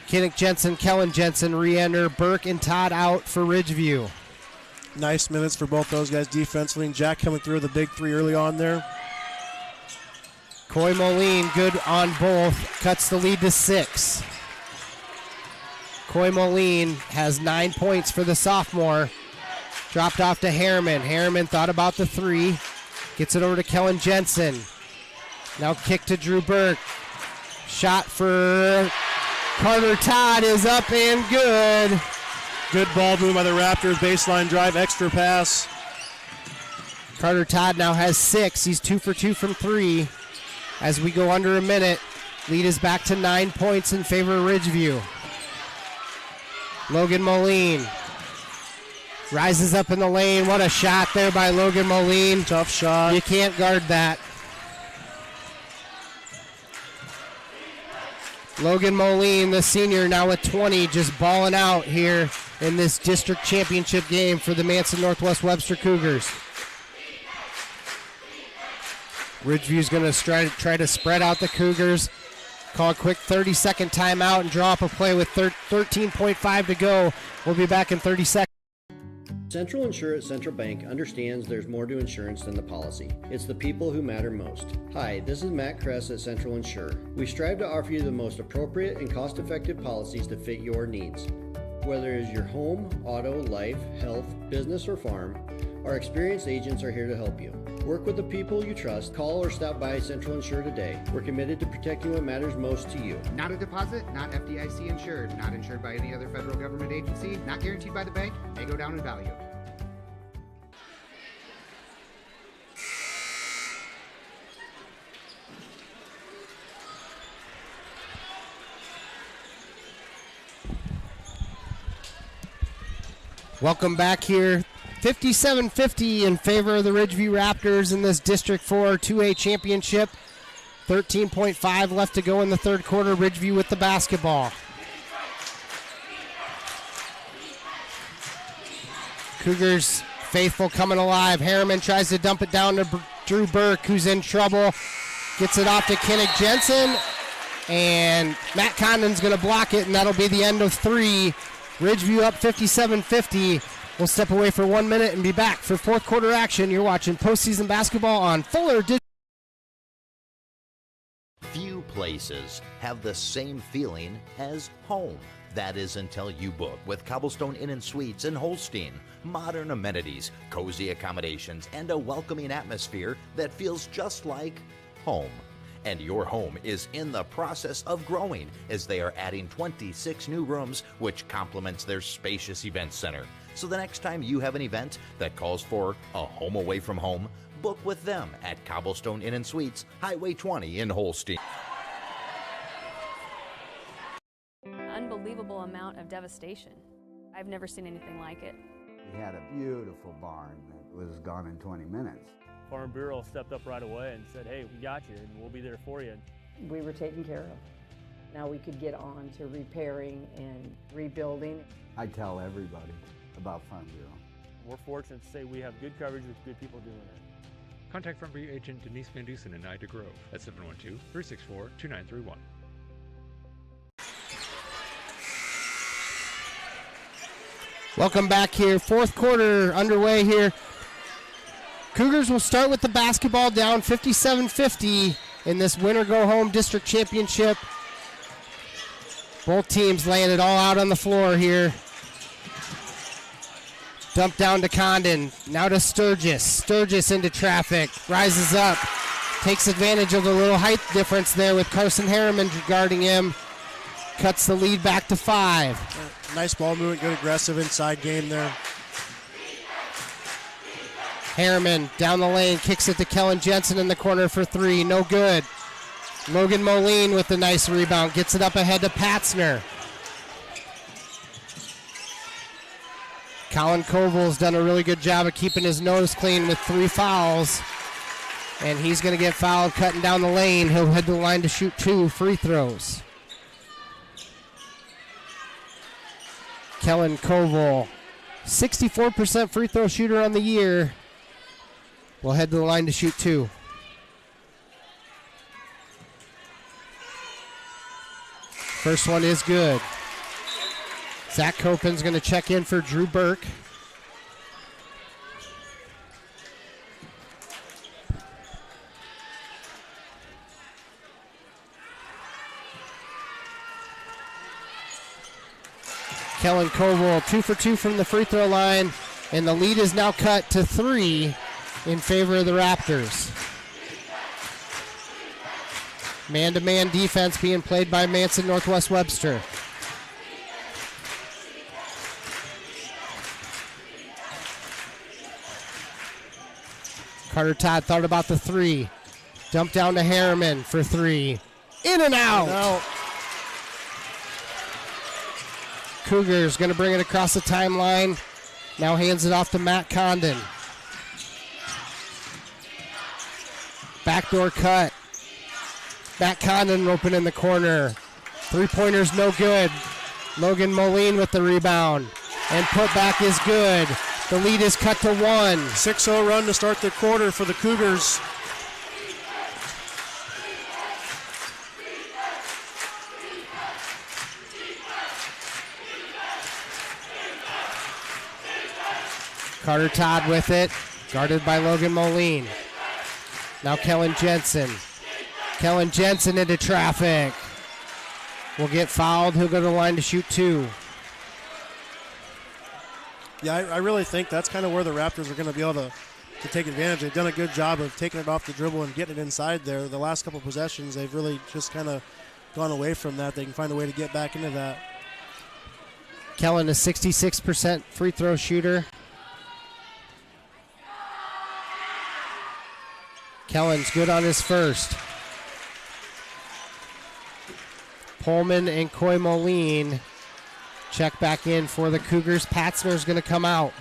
Kinnick Jensen, Kellen Jensen re-enter. Burke and Todd out for Ridgeview. Nice minutes for both those guys defensively. And Jack coming through with a big three early on there. Coy Moline, good on both, cuts the lead to 6. Coy Moline has 9 points for the sophomore. Dropped off to Harriman. Harriman thought about the 3. Gets it over to Kellen Jensen. Now kick to Drew Burke. Shot for Carter Todd is up and good. Good ball move by the Raptors. Baseline drive, extra pass. Carter Todd now has 6. He's 2 for 2 from 3. As we go under a minute, lead is back to 9 points in favor of Ridgeview. Logan Moline rises up in the lane. What a shot there by Logan Moline. Tough shot. You can't guard that. Logan Moline, the senior, now with 20, just balling out here in this district championship game for the Manson-Northwest Webster Cougars. Ridgeview's going to try to spread out the Cougars. Call a quick 30-second timeout and draw up a play with 13.5 to go. We'll be back in 30 seconds. Central Insure at Central Bank understands there's more to insurance than the policy. It's the people who matter most. Hi, this is Matt Kress at Central Insure. We strive to offer you the most appropriate and cost-effective policies to fit your needs. Whether it is your home, auto, life, health, business, or farm, our experienced agents are here to help you. Work with the people you trust. Call or stop by Central Insure today. We're committed to protecting what matters most to you. Not a deposit, not FDIC insured, not insured by any other federal government agency, not guaranteed by the bank, may go down in value. Welcome back here. 57-50 in favor of the Ridgeview Raptors in this District 4 2A championship. 13.5 left to go in the third quarter. Ridgeview with the basketball. Cougars faithful coming alive. Harriman tries to dump it down to Drew Burke, who's in trouble. Gets it off to Kinnick Jensen. And Matt Condon's going to block it, and that'll be the end of 3. Ridgeview up 57-50. We'll step away for 1 minute and be back for fourth quarter action. You're watching postseason basketball on Fuller Digital. Few places have the same feeling as home. That is until you book with Cobblestone Inn and Suites in Holstein. Modern amenities, cozy accommodations, and a welcoming atmosphere that feels just like home. And your home is in the process of growing as they are adding 26 new rooms, which complements their spacious event center. So the next time you have an event that calls for a home away from home, book with them at Cobblestone Inn and Suites, Highway 20 in Holstein. Unbelievable amount of devastation. I've never seen anything like it. We had a beautiful barn that was gone in 20 minutes. Farm Bureau stepped up right away and said, hey, we got you and we'll be there for you. We were taken care of. Now we could get on to repairing and rebuilding. I tell everybody about Farm Bureau. We're fortunate to say we have good coverage with good people doing it. Contact Farm Bureau agent Denise Van Dusen in Ida Grove at 712-364-2931. Welcome back here. Fourth quarter underway here. Cougars will start with the basketball down 57-50 in this winner go home district championship. Both teams laying it all out on the floor here. Dump down to Condon. Now to Sturgis. Sturgis into traffic. Rises up. Takes advantage of the little height difference there with Carson Harriman guarding him. Cuts the lead back to 5. Nice ball movement. Good aggressive inside game there. Harriman down the lane. Kicks it to Kellen Jensen in the corner for 3. No good. Logan Moline with the nice rebound. Gets it up ahead to Patzner. Colin Koval's done a really good job of keeping his nose clean with 3 fouls. And he's going to get fouled cutting down the lane. He'll head to the line to shoot 2 free throws. Kellen Koval, 64% free throw shooter on the year. will head to the line to shoot 2. First one is good. Zach Copen's going to check in for Drew Burke. Kellen Koval 2 for 2 from the free throw line, and the lead is now cut to 3 in favor of the Raptors. Man-to-man defense being played by Manson-NW Webster. Carter Todd thought about the 3. Dump down to Harriman for 3. In and out. Cougars going to bring it across the timeline. Now hands it off to Matt Condon. Backdoor cut. Matt Condon open in the corner. 3-pointer's no good. Logan Moline with the rebound. And putback is good. The lead is cut to 1. 6-0 run to start the quarter for the Cougars. Carter Todd with it, guarded by Logan Moline. Now Kellen Jensen. Kellen Jensen into traffic. Will get fouled. He'll go to the line to shoot 2. Yeah, I really think that's kind of where the Raptors are going to be able to take advantage. They've done a good job of taking it off the dribble and getting it inside there. The last couple possessions, they've really just kind of gone away from that. They can find a way to get back into that. Kellen, a 66% free throw shooter. Kellen's good on his first. Pullman and Coy Moline check back in for the Cougars. Patzner's going to come out.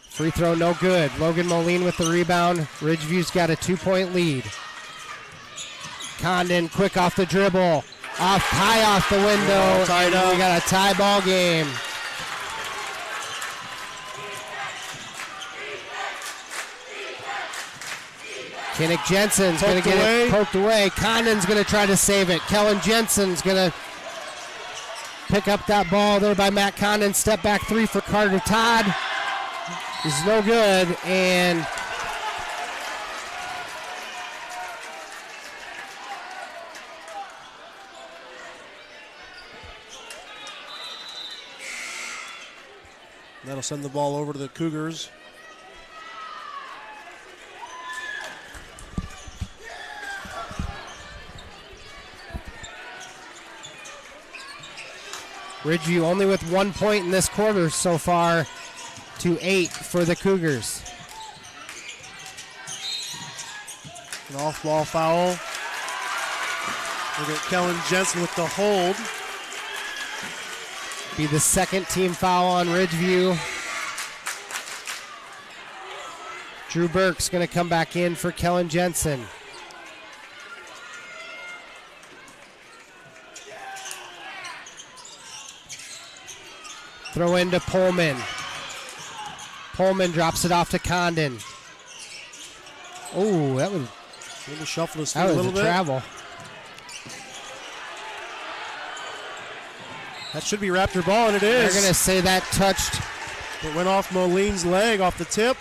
Free throw no good. Logan Moline with the rebound. Ridgeview's got a 2-point lead. Condon quick off the dribble. High off the window. Tied up. We got a tie ball game. Kinnick Jensen's going to get it poked away. Condon's going to try to save it. Kellen Jensen's going to pick up that ball there by Matt Condon. Step back 3 for Carter Todd. Is no good, and that'll send the ball over to the Cougars. Ridgeview only with 1 point in this quarter so far to 8 for the Cougars. An off-ball foul. Look at Kellen Jensen with the hold. Be the second team foul on Ridgeview. Drew Burke's going to come back in for Kellen Jensen. Throw into Pullman. Pullman drops it off to Condon. Oh, that was maybe shuffle his feet a little bit. Travel. That should be Raptor ball, and it is. They're going to say that touched. It went off Moline's leg off the tip.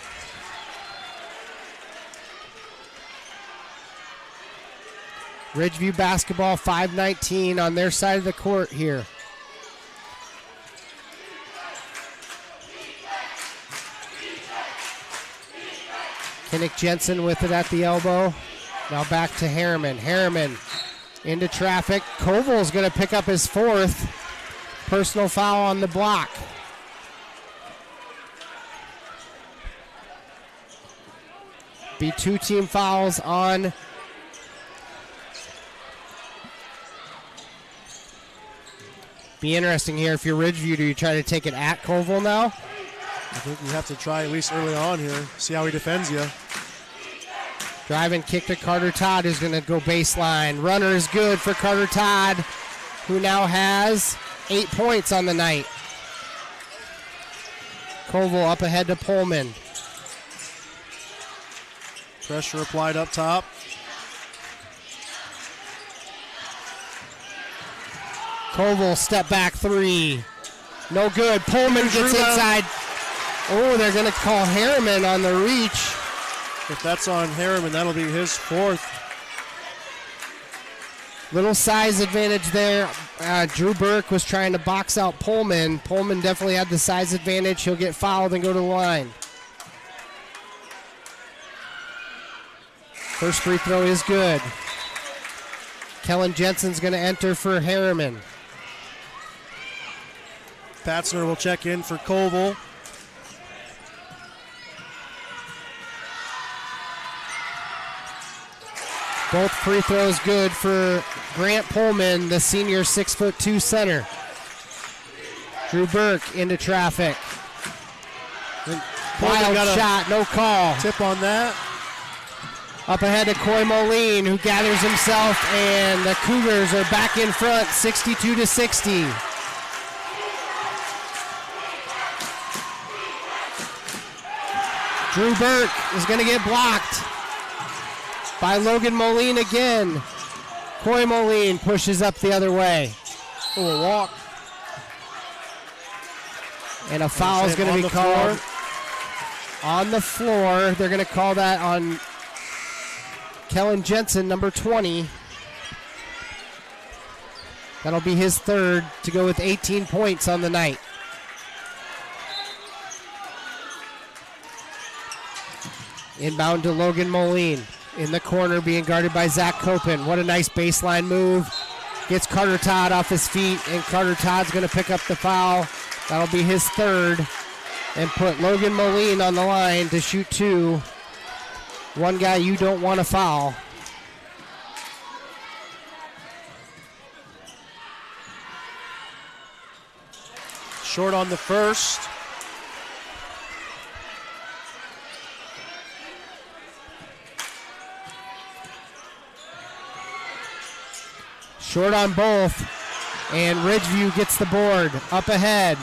Ridgeview basketball, 5:19 on their side of the court here. Kinnick Jensen with it at the elbow. Now back to Harriman. Harriman into traffic. Koval's going to pick up his 4th personal foul on the block. Be 2 team fouls on be interesting here. If you're Ridgeview, do you try to take it at Koval now? I think you have to try at least early on here. See how he defends you. Drive and kick to Carter Todd, who's going to go baseline. Runner is good for Carter Todd, who now has 8 points on the night. Koval up ahead to Pullman. Pressure applied up top. Koval step back three. No good. Pullman gets inside. Oh, they're going to call Harriman on the reach. If that's on Harriman, that'll be his fourth. Little size advantage there. Drew Burke was trying to box out Pullman. Pullman definitely had the size advantage. He'll get fouled and go to the line. First free throw is good. Kellen Jensen's going to enter for Harriman. Patzner will check in for Koval. Both free throws good for Grant Pullman, the senior 6'2" center. Drew Burke into traffic. Wild shot, no call. Tip on that. Up ahead to Coy Moline, who gathers himself, and the Cougars are back in front, 62-60. Drew Burke is going to get blocked by Logan Moline again. Coy Moline pushes up the other way. Oh, a walk. And a foul is going to be called on the floor. They're going to call that on Kellen Jensen, number 20. That'll be his third to go with 18 points on the night. Inbound to Logan Moline. In the corner being guarded by Zach Copen. What a nice baseline move. Gets Carter Todd off his feet, and Carter Todd's going to pick up the foul. That'll be his third. And put Logan Moline on the line to shoot two. One guy you don't want to foul. Short on the first. Short on both, and Ridgeview gets the board. Up ahead.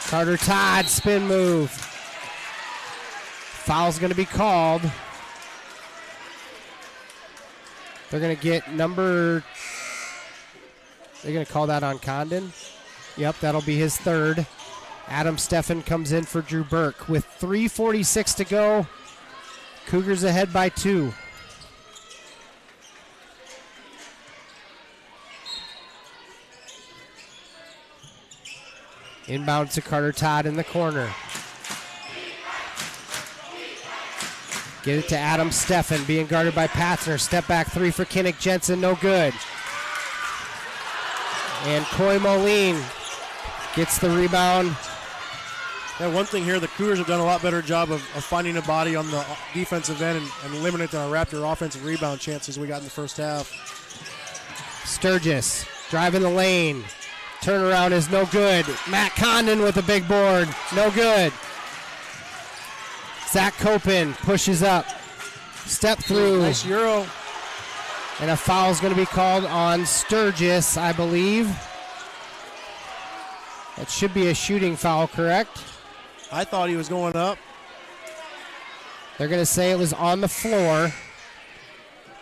Carter Todd, spin move. Foul's going to be called. They're going to get number... They're going to call that on Condon. Yep, that'll be his third. Adam Steffen comes in for Drew Burke. With 3:46 to go, Cougars ahead by 2. Inbound to Carter Todd in the corner. Get it to Adam Steffen, being guarded by Patzner. Step back three for Kinnick Jensen, no good. And Coy Moline gets the rebound. Yeah, one thing here, the Cougars have done a lot better job of finding a body on the defensive end and limiting our Raptor offensive rebound chances we got in the first half. Sturgis driving the lane. Turnaround is no good. Matt Condon with a big board. No good. Zach Copen pushes up. Step through. Nice Euro. And a foul is going to be called on Sturgis, I believe. That should be a shooting foul, correct? I thought he was going up. They're going to say it was on the floor.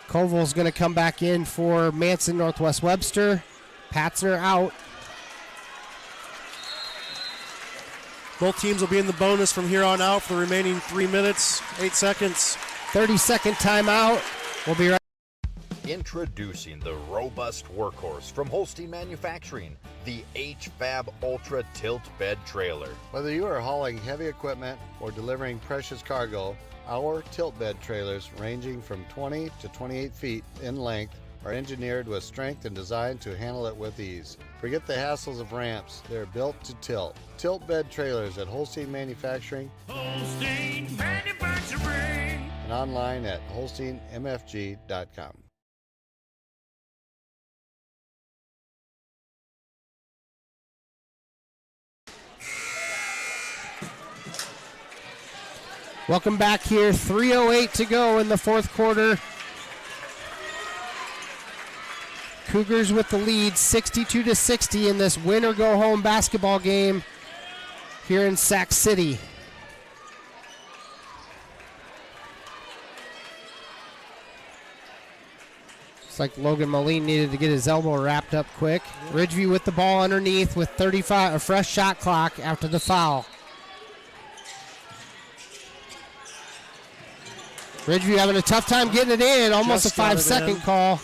Koval's going to come back in for Manson-Northwest Webster. Patzner out. Both teams will be in the bonus from here on out for the remaining 3 minutes, 8 seconds. 30-second timeout. We'll be right. Introducing the robust workhorse from Holstein Manufacturing, the HFAB Ultra Tilt Bed Trailer. Whether you are hauling heavy equipment or delivering precious cargo, our tilt bed trailers, ranging from 20 to 28 feet in length, are engineered with strength and designed to handle it with ease. Forget the hassles of ramps. They're built to tilt. Tilt bed trailers at Holstein Manufacturing. Holstein Manufacturing. And online at holsteinmfg.com. Welcome back here. 3:08 to go in the fourth quarter. Cougars with the lead, 62-60 in this win-or-go-home basketball game here in Sac City. Looks like Logan Moline needed to get his elbow wrapped up quick. Ridgeview with the ball underneath with 35, a fresh shot clock after the foul. Ridgeview having a tough time getting it in, almost Just a 5-second call.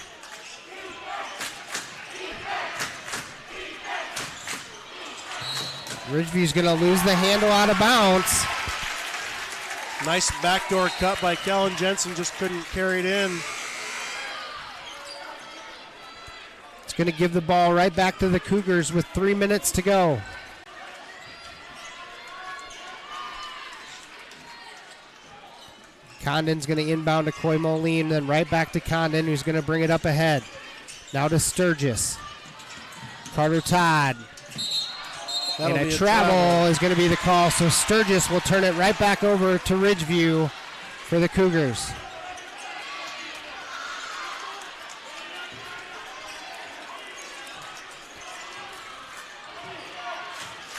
Ridgeview's going to lose the handle out of bounds. Nice backdoor cut by Kellen Jensen, just couldn't carry it in. It's going to give the ball right back to the Cougars with 3 minutes to go. Condon's going to inbound to Coy Moline, then right back to Condon, who's going to bring it up ahead. Now to Sturgis. Carter Todd. That'll and be a a travel is going to be the call, so Sturgis will turn it right back over to Ridgeview for the Cougars.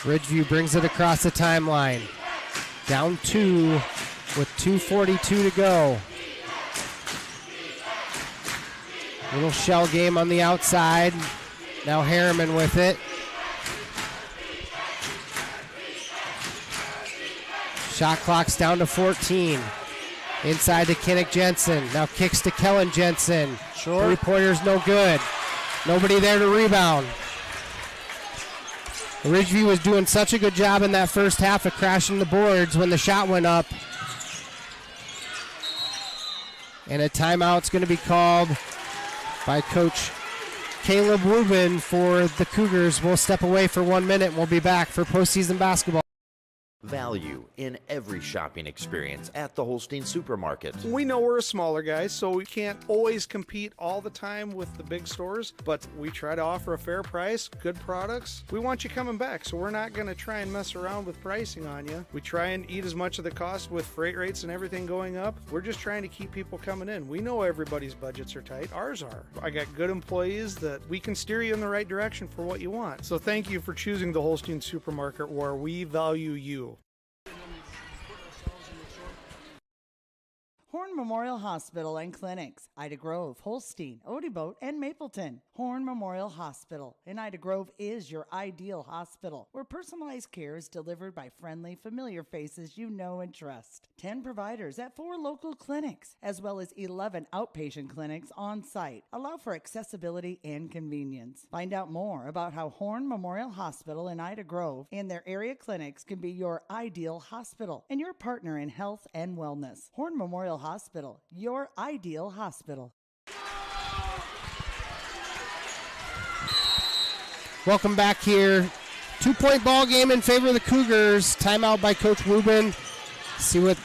Ridgeview brings it across the timeline. Down 2 with 2:42 to go. Little shell game on the outside. Now Harriman with it. Shot clock's down to 14. Inside to Kinnick Jensen. Now kicks to Kellen Jensen. Short. Three-pointer's no good. Nobody there to rebound. Ridgeview was doing such a good job in that first half of crashing the boards when the shot went up. And a timeout's going to be called by Coach Caleb Rubin for the Cougars. We'll step away for 1 minute and we'll be back for postseason basketball. Value in every shopping experience at the Holstein Supermarket. We know we're a smaller guy, so we can't always compete all the time with the big stores, but we try to offer a fair price, good products. We want you coming back, so we're not going to try and mess around with pricing on you. We try and eat as much of the cost with freight rates and everything going up. We're just trying to keep people coming in. We know everybody's budgets are tight. Ours are. I got good employees that we can steer you in the right direction for what you want. So thank you for choosing the Holstein Supermarket, where we value you. Horn Memorial Hospital and Clinics, Ida Grove, Holstein, Odeboat, and Mapleton. Horn Memorial Hospital in Ida Grove is your ideal hospital, where personalized care is delivered by friendly, familiar faces you know and trust. 10 providers at 4 local clinics, as well as 11 outpatient clinics on site, allow for accessibility and convenience. Find out more about how Horn Memorial Hospital in Ida Grove and their area clinics can be your ideal hospital and your partner in health and wellness. Horn Memorial Hospital, your ideal hospital. Welcome back here. 2-point ball game in favor of the Cougars. Timeout by Coach Rubin. See what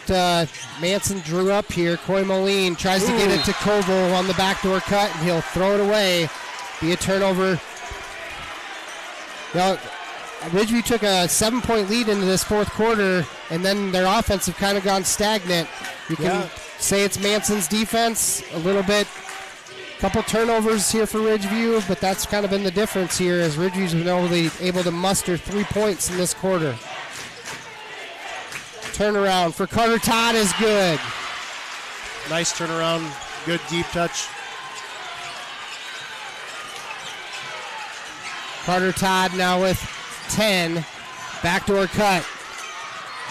Manson drew up here. Coy Moline tries to get it to Koval on the backdoor cut, and he'll throw it away. Be a turnover. Now, Ridgeview took a 7-point lead into this fourth quarter, and then their offense have kind of gone stagnant. You can say it's Manson's defense a little bit. Couple turnovers here for Ridgeview, but that's kind of been the difference here as Ridgeview's been able to muster 3 points in this quarter. Turnaround for Carter Todd is good. Nice turnaround, good deep touch. Carter Todd now with 10. Backdoor cut.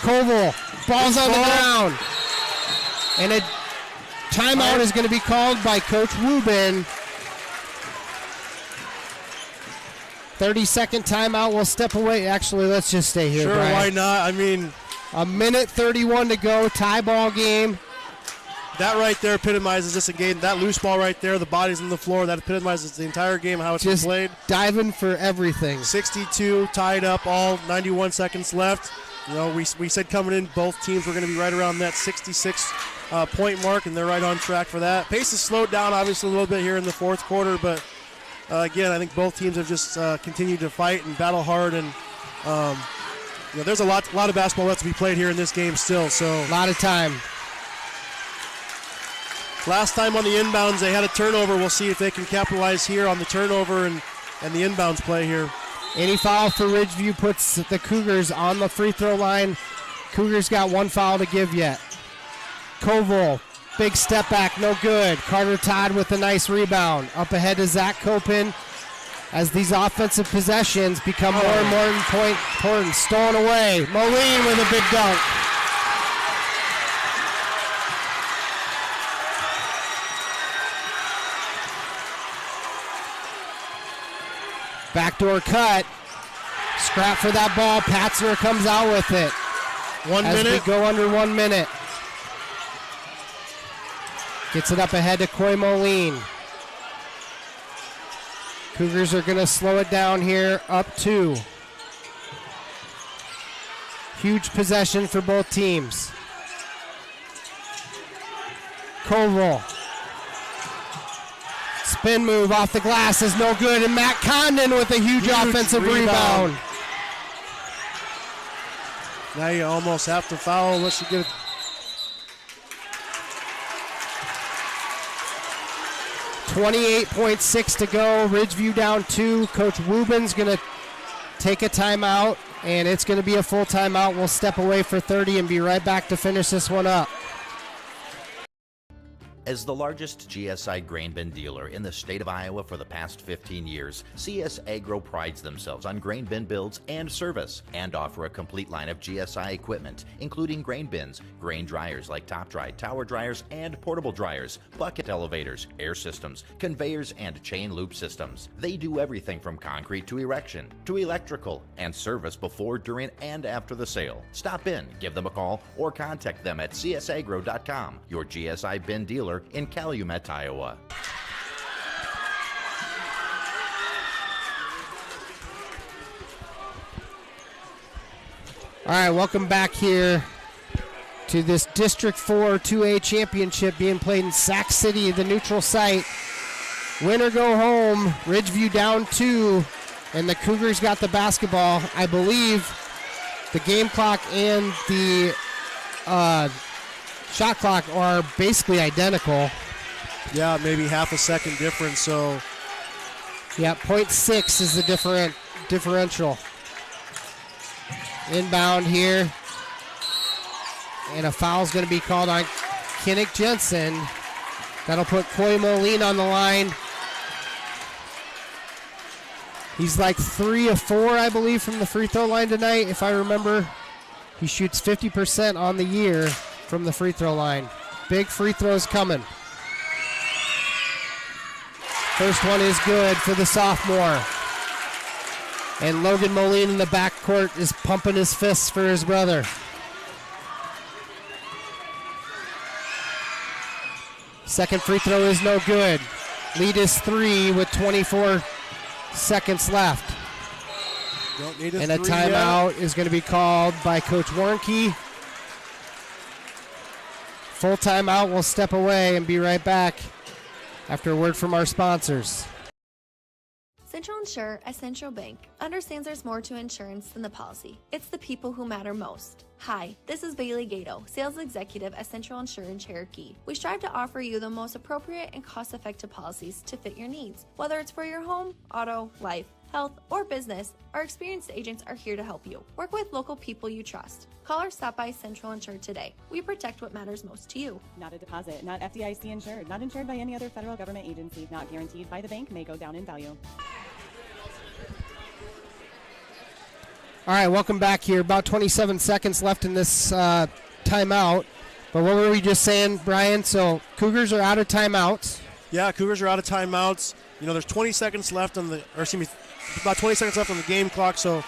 Koval, ball's on the ground. And a timeout is going to be called by Coach Rubin. 30-second timeout. We'll step away. Actually, let's just stay here, Sure, Brian. why not? I mean, a minute 31 to go. Tie ball game. That right there epitomizes this game. That loose ball right there, the body's on the floor, that epitomizes the entire game, how it's been played. Diving for everything. 62, tied up, all 91 seconds left. You know, we said coming in, both teams were going to be right around that 66 point mark, and they're right on track for that. Pace has slowed down, obviously, a little bit here in the fourth quarter, but again, I think both teams have just continued to fight and battle hard, and you know, there's a lot of basketball left to be played here in this game still. So a lot of time. Last time on the inbounds, they had a turnover. We'll see if they can capitalize here on the turnover and the inbounds play here. Any foul for Ridgeview puts the Cougars on the free throw line. Cougars got one foul to give yet. Koval, big step back, no good. Carter Todd with a nice rebound. Up ahead to Zach Copin as these offensive possessions become more and more important. Stolen away. Moline with a big dunk. Backdoor cut. Scrap for that ball. Patzner comes out with it. 1 minute. As we go under 1 minute. Gets it up ahead to Coy Moline. Cougars are going to slow it down here. Up 2. Huge possession for both teams. Koval. Spin move off the glass is no good, and Matt Condon with a huge offensive rebound. Now you almost have to foul unless you get it. .6 to go. Ridgeview down 2. Coach Wubin's going to take a timeout, and it's going to be a full timeout. We'll step away for 30 and be right back to finish this one up. As the largest GSI grain bin dealer in the state of Iowa for the past 15 years, CS Agro prides themselves on grain bin builds and service, and offer a complete line of GSI equipment, including grain bins, grain dryers like top dry, tower dryers, and portable dryers, bucket elevators, air systems, conveyors, and chain loop systems. They do everything from concrete to erection, to electrical, and service before, during, and after the sale. Stop in, give them a call, or contact them at csagro.com, your GSI bin dealer in Calumet, Iowa. All right, welcome back here to this District 4 2A championship being played in Sac City, the neutral site. Win or go home. Ridgeview down 2, and the Cougars got the basketball. I believe the game clock and the shot clock are basically identical. Yeah, maybe half a second difference. So, yeah, 0.6 is the differential. Inbound here, and a foul's going to be called on Kinnick Jensen. That'll put Coy Moline on the line. He's like 3 of 4, I believe, from the free throw line tonight, if I remember. He shoots 50% on the year from the free throw line. Big free throws coming. First one is good for the sophomore. And Logan Moline in the backcourt is pumping his fists for his brother. Second free throw is no good. Lead is 3 with 24 seconds left. don't need and a timeout is going to be called by Coach Warnke. Full timeout. We'll step away and be right back after a word from our sponsors. Central Insure, a Central Bank, understands there's more to insurance than the policy. It's the people who matter most. Hi, this is Bailey Gato, Sales Executive at Central Insure in Cherokee. We strive to offer you the most appropriate and cost-effective policies to fit your needs. Whether it's for your home, auto, life, health, or business, our experienced agents are here to help you. Work with local people you trust. Call or stop by Central Insure today. We protect what matters most to you. Not a deposit, not FDIC insured, not insured by any other federal government agency, not guaranteed by the bank, may go down in value. All right, welcome back here. About 27 seconds left in this timeout. But what were we just saying, Brian? So Cougars are out of timeouts. Yeah, Cougars are out of timeouts. You know, there's 20 seconds left on the, or excuse me, about 20 seconds left on the game clock. So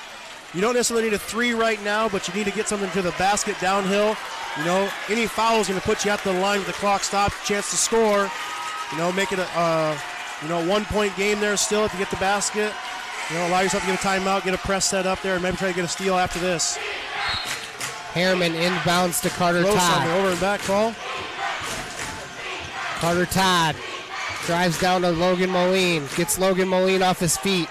you don't necessarily need a three right now, but you need to get something to the basket downhill. You know, any foul is going to put you at the line with the clock stopped, chance to score. You know, make it a 1-point game there still if you get the basket. You know, allow yourself to get a timeout, get a press set up there, and maybe try to get a steal after this. Harriman inbounds to Carter Close Todd. on the over and back call. Carter Todd drives down to Logan Moline, gets Logan Moline off his feet.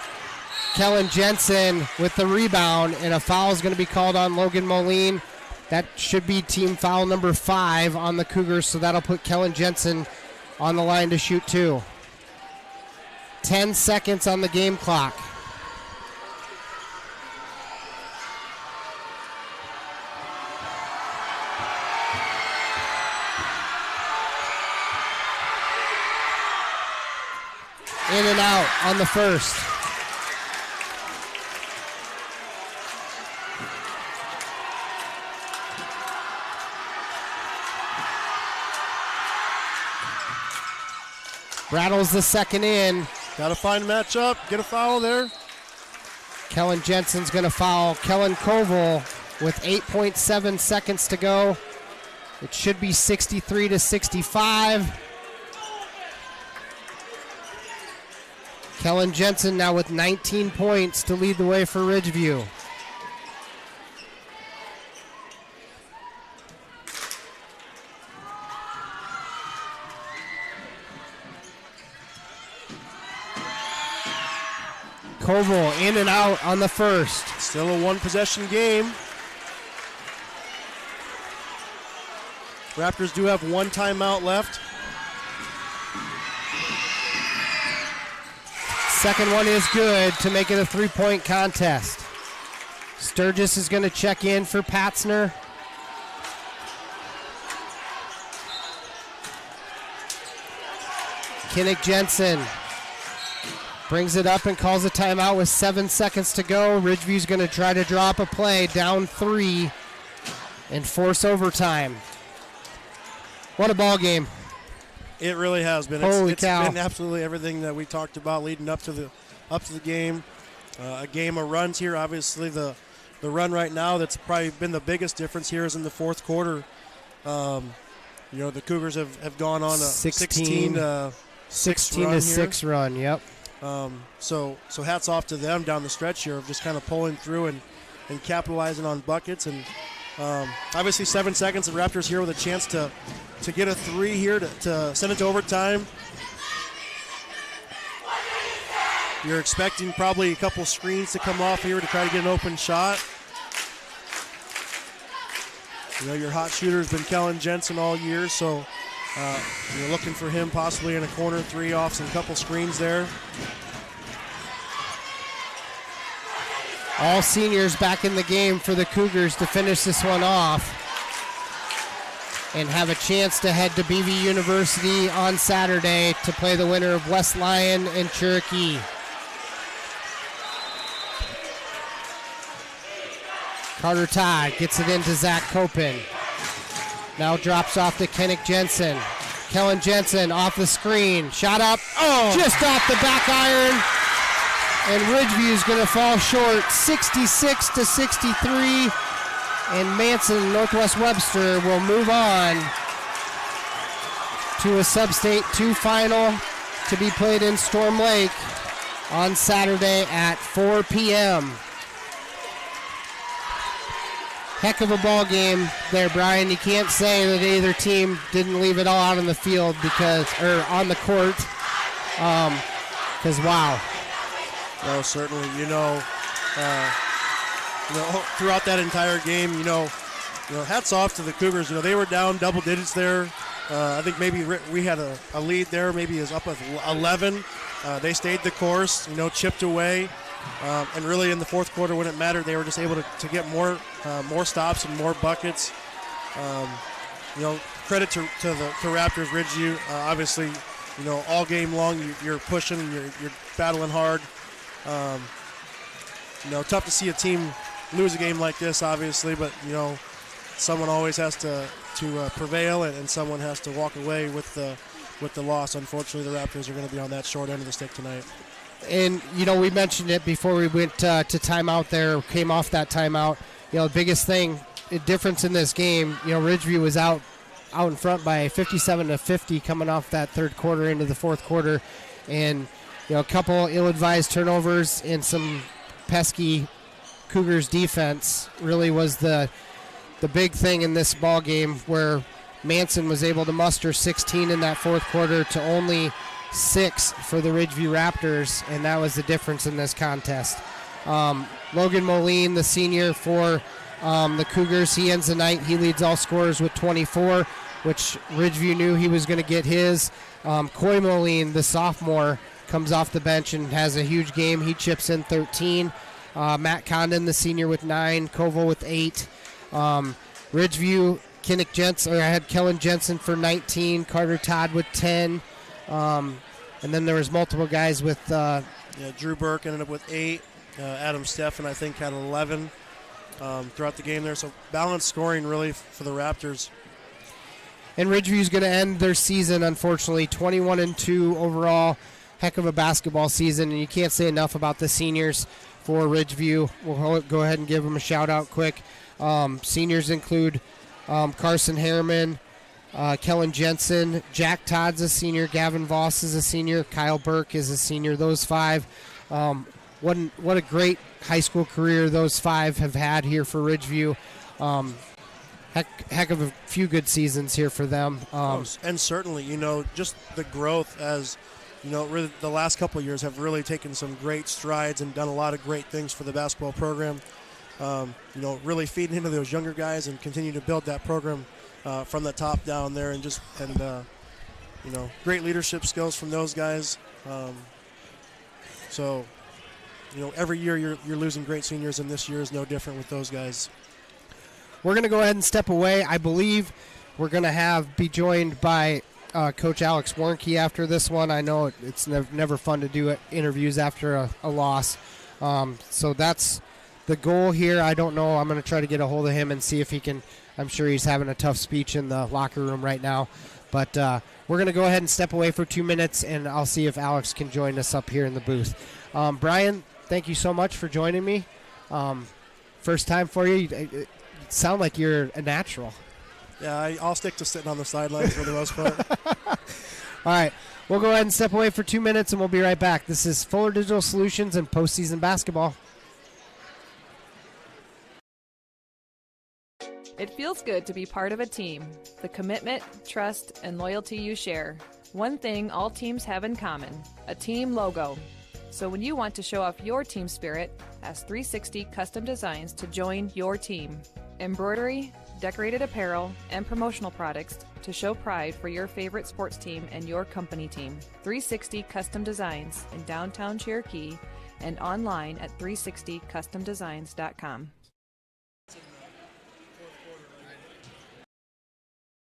Kellen Jensen with the rebound, and a foul is going to be called on Logan Moline. That should be team foul number 5 on the Cougars, so that'll put Kellen Jensen on the line to shoot 2. 10 seconds on the game clock. In and out on the first. Rattles the second in. Got to find matchup. Get a foul there. Kellen Jensen's going to foul Kellen Koval with 8.7 seconds to go. It should be 63-65. Kellen Jensen now with 19 points to lead the way for Ridgeview. Koval in and out on the first. Still a one-possession game. Raptors do have one timeout left. Second one is good to make it a three-point contest. Sturgis is going to check in for Patzner. Kinnick Jensen brings it up and calls a timeout with 7 seconds to go. Ridgeview's going to try to drop a play, down 3, and force overtime. What a ball game. It really has been. Holy It's cow. been absolutely everything that we talked about leading up to the game. A game of runs here. Obviously, the run right now that's probably been the biggest difference here is in the fourth quarter. The Cougars have gone on a 16 to 6 run. Yep. So hats off to them down the stretch here of just kind of pulling through and capitalizing on buckets. And obviously 7 seconds. The Raptors here with a chance to get a 3 here to send it to overtime. You're expecting probably a couple screens to come off here to try to get an open shot. Your hot shooter has been Kellen Jensen all year, so you're looking for him possibly in a corner 3 off some couple screens there. All seniors back in the game for the Cougars to finish this one off and have a chance to head to BV University on Saturday to play the winner of West Lyon and Cherokee. Carter Todd gets it into Zach Copen. Now drops off to Kinnick Jensen. Kellen Jensen off the screen. Shot up. Oh! Just off the back iron. And Ridgeview is going to fall short, 66-63. And Manson-Northwest Webster will move on to a Sub-State 2 final to be played in Storm Lake on Saturday at 4 p.m. Heck of a ball game there, Brian. You can't say that either team didn't leave it all out on the field or on the court, because wow. No, certainly. Throughout that entire game, hats off to the Cougars. They were down double digits there. I think maybe we had a lead there, maybe as up with 11. They stayed the course, chipped away. And really in the fourth quarter when it mattered, they were just able to get more stops and more buckets. Credit to the Raptors, Ridgeview. Obviously, all game long you're pushing, you're battling hard. Tough to see a team lose a game like this, obviously, but someone always has to prevail, and someone has to walk away with the loss. Unfortunately, the Raptors are going to be on that short end of the stick tonight. And we mentioned it before we went to timeout there, came off that timeout. The biggest difference in this game, Ridgeview was out in front by 57-50 coming off that third quarter into the fourth quarter, and a couple ill-advised turnovers and some pesky Cougars defense really was the big thing in this ball game, where Manson was able to muster 16 in that fourth quarter to only 6 for the Ridgeview Raptors, and that was the difference in this contest. Logan Moline, the senior for the Cougars, he ends the night. He leads all scorers with 24. which Ridgeview knew he was going to get his. Coy Moline, the sophomore, comes off the bench and has a huge game. He chips in 13. Matt Condon, the senior, with 9. Koval with 8. Ridgeview, Kinnick Jensen, or I had Kellen Jensen for 19. Carter Todd with 10. And then there was multiple guys with... Drew Burke ended up with 8. Adam Steffen, I think, had 11 throughout the game there. So balanced scoring, really, for the Raptors. And Ridgeview's going to end their season, unfortunately, 21-2 overall. Heck of a basketball season, and you can't say enough about the seniors for Ridgeview. We'll go ahead and give them a shout-out quick. Seniors include Carson Harriman, Kellen Jensen, Jack Todd's a senior, Gavin Voss is a senior, Kyle Burke is a senior. Those 5, what a great high school career those 5 have had here for Ridgeview. Heck of a few good seasons here for them. And certainly, just the growth as, really the last couple of years have really taken some great strides and done a lot of great things for the basketball program. Really feeding into those younger guys and continue to build that program from the top down there, and great leadership skills from those guys. Every year you're losing great seniors, and this year is no different with those guys. We're going to go ahead and step away. I believe we're going to be joined by Coach Alex Warnke after this one. I know it's never fun to do interviews after a loss. So that's the goal here. I don't know. I'm going to try to get a hold of him and see if he can. I'm sure he's having a tough speech in the locker room right now. But we're going to go ahead and step away for 2 minutes, and I'll see if Alex can join us up here in the booth. Brian, thank you so much for joining me. First time for you. You sound like you're a natural. Yeah, I'll stick to sitting on the sidelines for the most part. All right. We'll go ahead and step away for 2 minutes, and we'll be right back. This is Fuller Digital Solutions and postseason basketball. It feels good to be part of a team. The commitment, trust, and loyalty you share. One thing all teams have in common, a team logo. So when you want to show off your team spirit, ask 360 Custom Designs to join your team. Embroidery, decorated apparel, and promotional products to show pride for your favorite sports team and your company team. 360 Custom Designs in downtown Cherokee and online at 360customdesigns.com.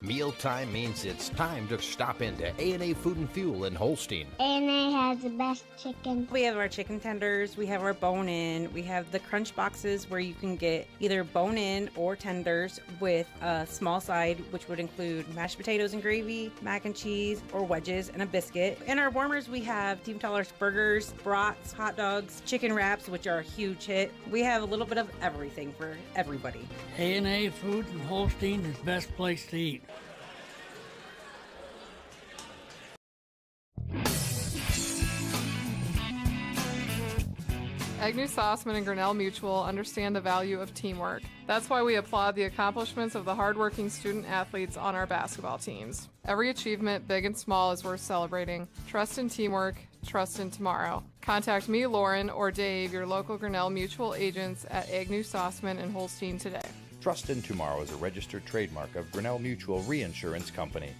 Mealtime means it's time to stop into A&A Food and Fuel in Holstein. A&A has the best chicken. We have our chicken tenders, we have our bone-in, we have the crunch boxes where you can get either bone-in or tenders with a small side, which would include mashed potatoes and gravy, mac and cheese, or wedges and a biscuit. In our warmers, we have Team Taller's burgers, brats, hot dogs, chicken wraps, which are a huge hit. We have a little bit of everything for everybody. A&A Food in Holstein is the best place to eat. Agnew Sossman and Grinnell Mutual understand the value of teamwork. That's why we applaud the accomplishments of the hardworking student athletes on our basketball teams. Every achievement, big and small, is worth celebrating. Trust in teamwork, trust in tomorrow. Contact me, Lauren, or Dave, your local Grinnell Mutual agents at Agnew Sossman and Holstein today. Trust in Tomorrow is a registered trademark of Grinnell Mutual Reinsurance Company.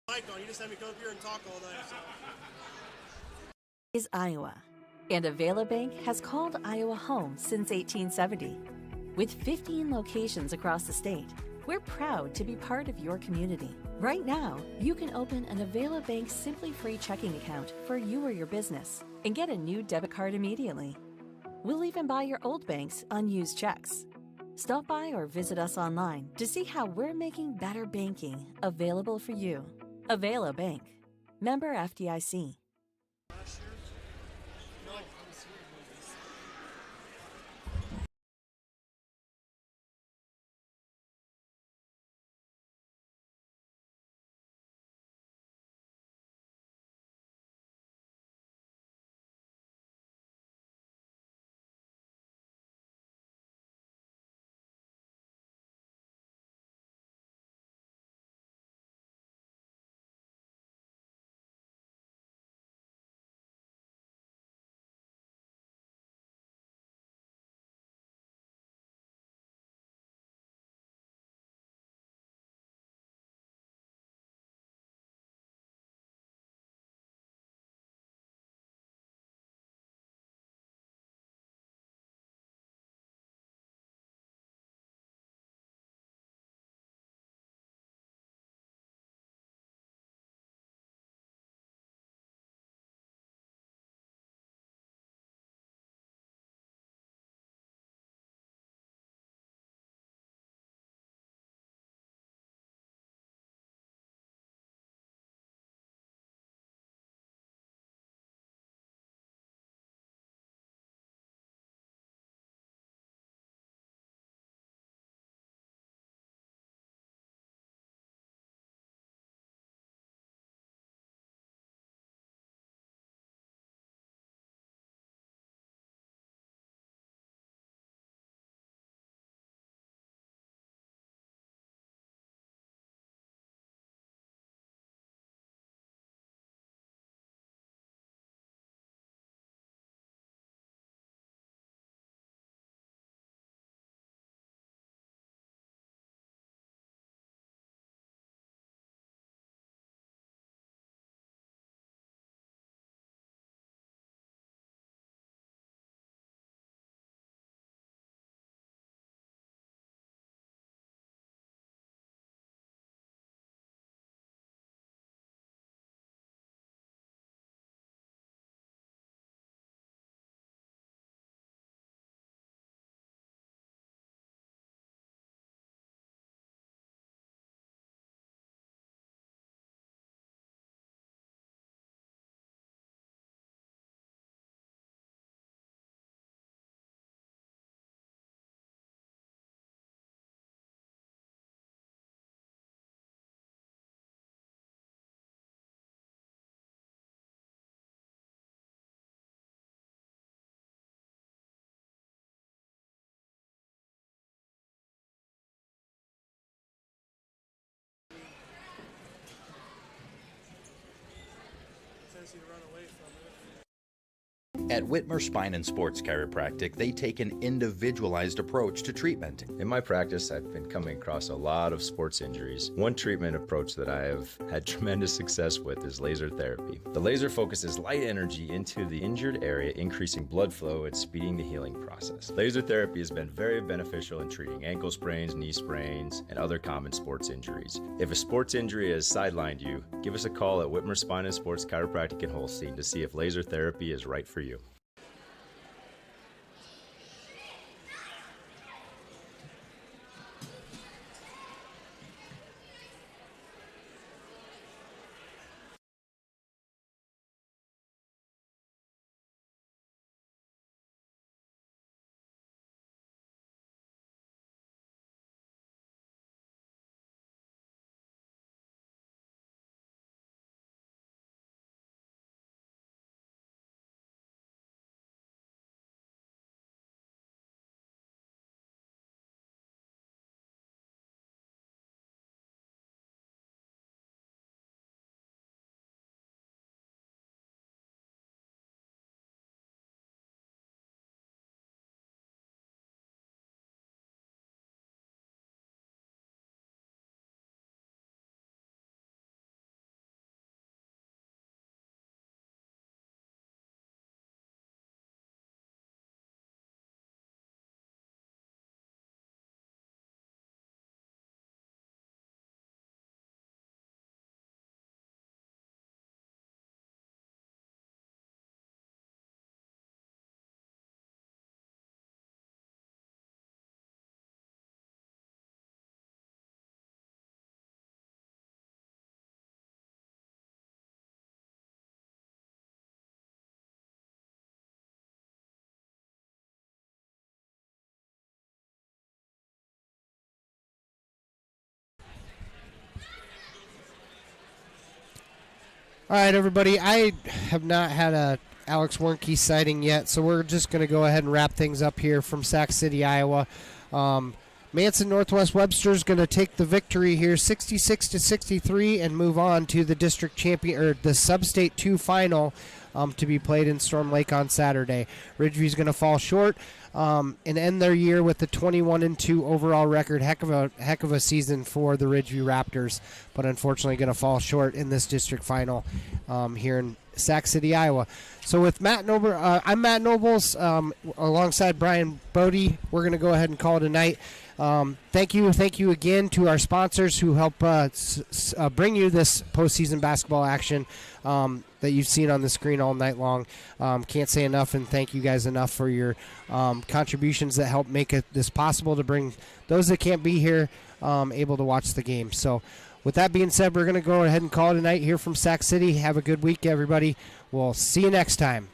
Mike, you just have me come up here and talk all night. Is Iowa, and Avela Bank has called Iowa home since 1870. With 15 locations across the state, we're proud to be part of your community. Right now, you can open an Avela Bank Simply Free checking account for you or your business and get a new debit card immediately. We'll even buy your old bank's unused checks. Stop by or visit us online to see how we're making better banking available for you. Avela Bank. Member FDIC. At Whitmer Spine and Sports Chiropractic, they take an individualized approach to treatment. In my practice, I've been coming across a lot of sports injuries. One treatment approach that I have had tremendous success with is laser therapy. The laser focuses light energy into the injured area, increasing blood flow and speeding the healing process. Laser therapy has been very beneficial in treating ankle sprains, knee sprains, and other common sports injuries. If a sports injury has sidelined you, give us a call at Whitmer Spine and Sports Chiropractic in Holstein to see if laser therapy is right for you. All right, everybody. I have not had a Alex Warnke sighting yet, so we're just going to go ahead and wrap things up here from Sac City, Iowa. Manson-NW Webster is going to take the victory here, 66-63, and move on to the district champion or the Sub-State 2 final to be played in Storm Lake on Saturday. Ridgeview is going to fall short and end their year with the 21-2 overall record. Heck of a season for the Ridgeview Raptors, but unfortunately going to fall short in this district final here in Sac City, Iowa. So with Matt Noble, I'm Matt Nobles alongside Brian Bodie. We're going to go ahead and call it a night. Thank you again to our sponsors who help bring you this postseason basketball action that you've seen on the screen all night long. Can't say enough, and thank you guys enough for your contributions that help make this possible to bring those that can't be here able to watch the game. So with that being said, we're going to go ahead and call it a night here from Sac City. Have a good week, everybody. We'll see you next time.